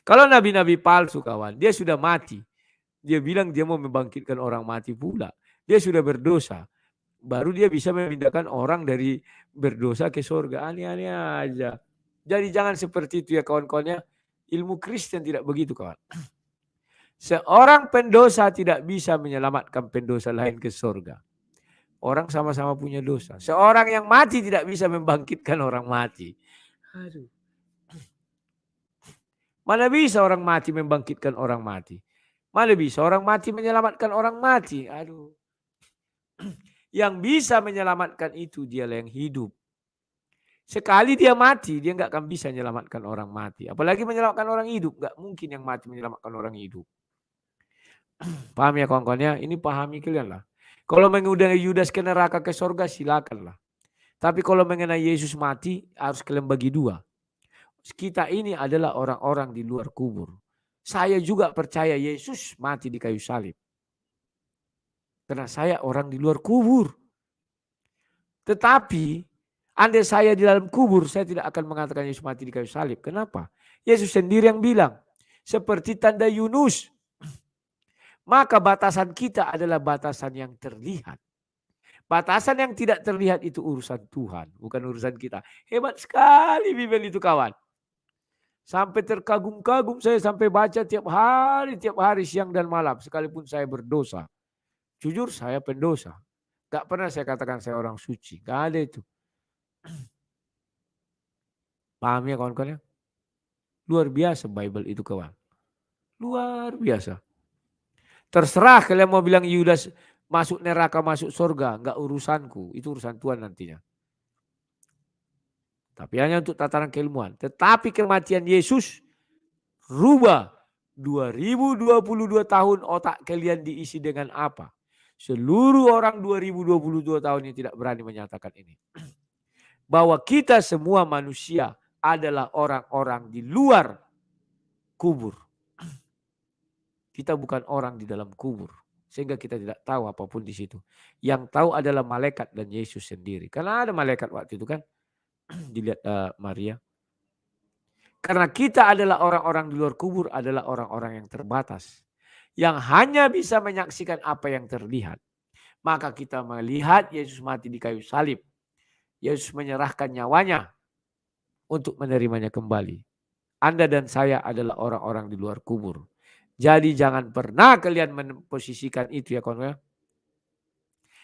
Kalau nabi-nabi palsu, kawan, dia sudah mati. Dia bilang dia mau membangkitkan orang mati pula. Dia sudah berdosa. Baru dia bisa memindahkan orang dari berdosa ke surga. Aneh-aneh aja. Jadi jangan seperti itu ya kawan-kawannya. Ilmu Kristen tidak begitu, kawan. Seorang pendosa tidak bisa menyelamatkan pendosa lain ke surga. Orang sama-sama punya dosa. Seorang yang mati tidak bisa membangkitkan orang mati. Aduh. Mana bisa orang mati membangkitkan orang mati? Mana bisa orang mati menyelamatkan orang mati? Aduh. Yang bisa menyelamatkan itu dialah yang hidup. Sekali dia mati, dia nggak akan bisa menyelamatkan orang mati. Apalagi menyelamatkan orang hidup. Nggak mungkin yang mati menyelamatkan orang hidup. Paham ya kawan-kawannya? Ini pahami kalian lah. Kalau mengundang Yudas ke neraka ke surga silakanlah. Tapi kalau mengenai Yesus mati harus kalian bagi dua. Kita ini adalah orang-orang di luar kubur. Saya juga percaya Yesus mati di kayu salib. Karena saya orang di luar kubur. Tetapi andai saya di dalam kubur, saya tidak akan mengatakan Yesus mati di kayu salib. Kenapa? Yesus sendiri yang bilang. Seperti tanda Yunus. Maka batasan kita adalah batasan yang terlihat. Batasan yang tidak terlihat itu urusan Tuhan, bukan urusan kita. Hebat sekali Bible itu kawan. Sampai terkagum-kagum saya sampai baca tiap hari siang dan malam. Sekalipun saya berdosa. Jujur saya pendosa. Gak pernah saya katakan saya orang suci. Gak ada itu. Paham ya kawan-kawan ya? Luar biasa Bible itu kawan. Luar biasa. Terserah kalian mau bilang Yudas masuk neraka, masuk surga. Gak urusanku. Itu urusan Tuhan nantinya. Tapi hanya untuk tataran keilmuan. Tetapi kematian Yesus rubah 2022 tahun otak kalian diisi dengan apa? Seluruh orang 2022 tahun ini tidak berani menyatakan ini. Bahwa kita semua manusia adalah orang-orang di luar kubur. Kita bukan orang di dalam kubur. Sehingga kita tidak tahu apapun di situ. Yang tahu adalah malaikat dan Yesus sendiri. Karena ada malaikat waktu itu kan. Dilihat Maria. Karena kita adalah orang-orang di luar kubur adalah orang-orang yang terbatas. Yang hanya bisa menyaksikan apa yang terlihat. Maka kita melihat Yesus mati di kayu salib. Yesus menyerahkan nyawanya untuk menerimanya kembali. Anda dan saya adalah orang-orang di luar kubur. Jadi jangan pernah kalian memposisikan itu ya kawan.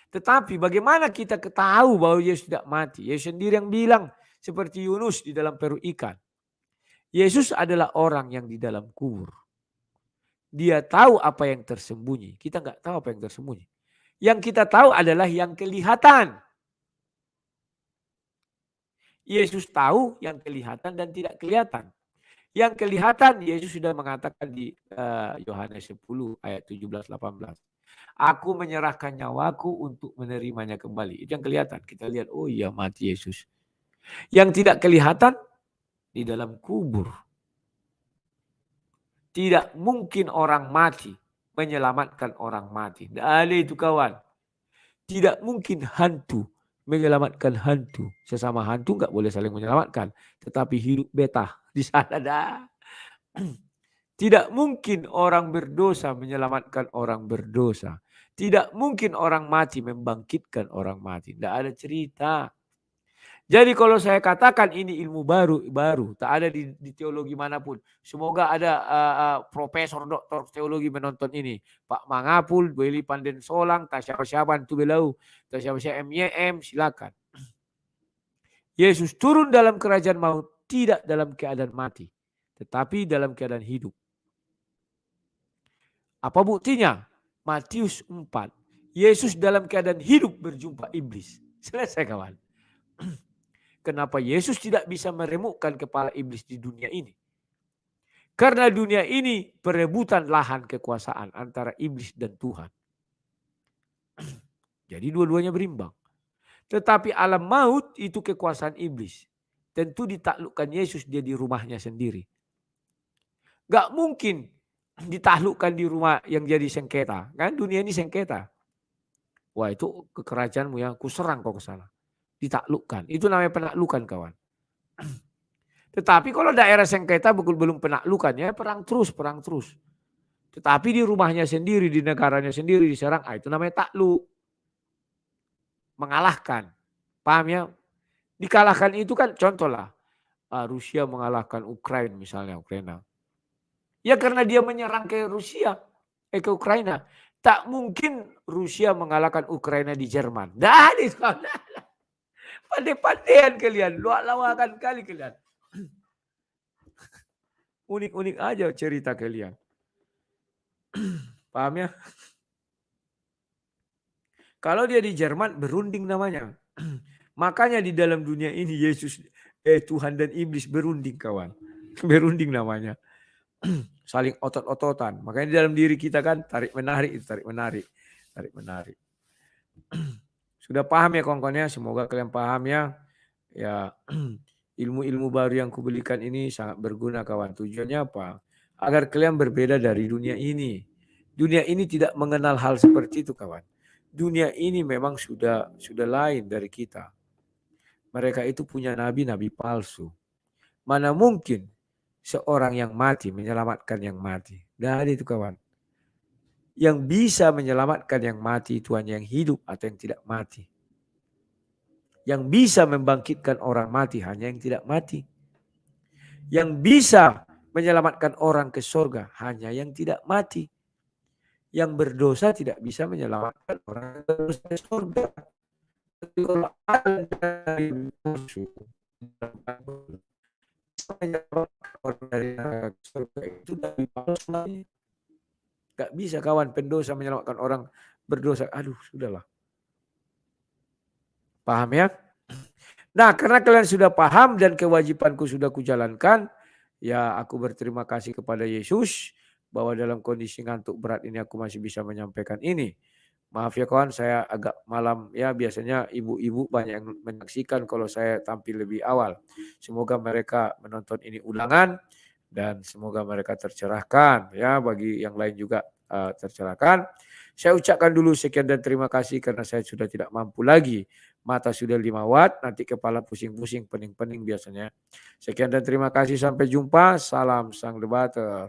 Tetapi bagaimana kita ketahui bahwa Yesus tidak mati? Yesus sendiri yang bilang seperti Yunus di dalam perut ikan. Yesus adalah orang yang di dalam kubur. Dia tahu apa yang tersembunyi. Kita nggak tahu apa yang tersembunyi. Yang kita tahu adalah yang kelihatan. Yesus tahu yang kelihatan dan tidak kelihatan. Yang kelihatan Yesus sudah mengatakan di Yohanes 10 ayat 17-18. Aku menyerahkan nyawaku untuk menerimanya kembali. Itu yang kelihatan. Kita lihat, oh iya mati Yesus. Yang tidak kelihatan di dalam kubur. Tidak mungkin orang mati menyelamatkan orang mati. Tidak ada itu kawan. Tidak mungkin hantu menyelamatkan hantu. Sesama hantu nggak boleh saling menyelamatkan. Tetapi hidup betah di sana dah. Tidak mungkin orang berdosa menyelamatkan orang berdosa. Tidak mungkin orang mati membangkitkan orang mati. Tidak ada cerita. Jadi kalau saya katakan ini ilmu baru tak ada di teologi manapun. Semoga ada profesor doktor teologi menonton ini. Pak Mangapul, Boeli Panden Solang, Tasyaban Tubelau, Tasyaban MYM, silakan. Yesus turun dalam kerajaan maut tidak dalam keadaan mati, tetapi dalam keadaan hidup. Apa buktinya? Matius 4. Yesus dalam keadaan hidup berjumpa iblis. Selesai kawan. Kenapa Yesus tidak bisa meremukkan kepala iblis di dunia ini? Karena dunia ini perebutan lahan kekuasaan antara iblis dan Tuhan. Jadi dua-duanya berimbang. Tetapi alam maut itu kekuasaan iblis. Tentu ditaklukkan Yesus dia di rumahnya sendiri. Gak mungkin ditaklukkan di rumah yang jadi sengketa. Kan dunia ini sengketa. Wah itu kekerajaanmu ya, kuserang kau ke sana. Ditaklukkan. Itu namanya penaklukan kawan. Tetapi kalau daerah sengketa belum penaklukan ya perang terus. Tetapi di rumahnya sendiri, di negaranya sendiri diserang, itu namanya takluk. Mengalahkan. Paham ya? Dikalahkan itu kan contoh lah. Rusia mengalahkan Ukraina misalnya, Ukraina. Ya karena dia menyerang ke Rusia, ke Ukraina. Tak mungkin Rusia mengalahkan Ukraina di Jerman. Dah itu. Pandai-pandaian kalian, luak-lawakan kali kalian. Unik-unik aja cerita kalian. Paham ya? Kalau dia di Jerman berunding namanya. Makanya di dalam dunia ini Yesus, Tuhan dan iblis berunding kawan. Berunding namanya. Saling otot-ototan. Makanya di dalam diri kita kan tarik menarik itu tarik menarik. Sudah paham ya kawan-kawannya? Semoga kalian paham ya. Ya ilmu-ilmu baru yang kuberikan ini sangat berguna kawan. Tujuannya apa? Agar kalian berbeda dari dunia ini. Dunia ini tidak mengenal hal seperti itu kawan. Dunia ini memang sudah lain dari kita. Mereka itu punya nabi-nabi palsu. Mana mungkin seorang yang mati menyelamatkan yang mati. Tidak ada itu kawan. Yang bisa menyelamatkan yang mati itu hanya yang hidup atau yang tidak mati. Yang bisa membangkitkan orang mati hanya yang tidak mati. Yang bisa menyelamatkan orang ke surga hanya yang tidak mati. Yang berdosa tidak bisa menyelamatkan orang ke surga. Kalau ada yang orang dari surga itu dari Allah. Gak bisa kawan pendosa menyelamatkan orang berdosa. Aduh, sudahlah. Paham ya? Nah, karena kalian sudah paham dan kewajibanku sudah kujalankan, ya aku berterima kasih kepada Yesus bahwa dalam kondisi ngantuk berat ini aku masih bisa menyampaikan ini. Maaf ya kawan, saya agak malam ya, biasanya ibu-ibu banyak yang menyaksikan kalau saya tampil lebih awal. Semoga mereka menonton ini ulangan dan semoga mereka tercerahkan ya, bagi yang lain juga tercerahkan. Saya ucapkan dulu sekian dan terima kasih karena saya sudah tidak mampu lagi. Mata sudah 5 watt, nanti kepala pusing-pusing, pening-pening biasanya. Sekian dan terima kasih, sampai jumpa. Salam sang debater.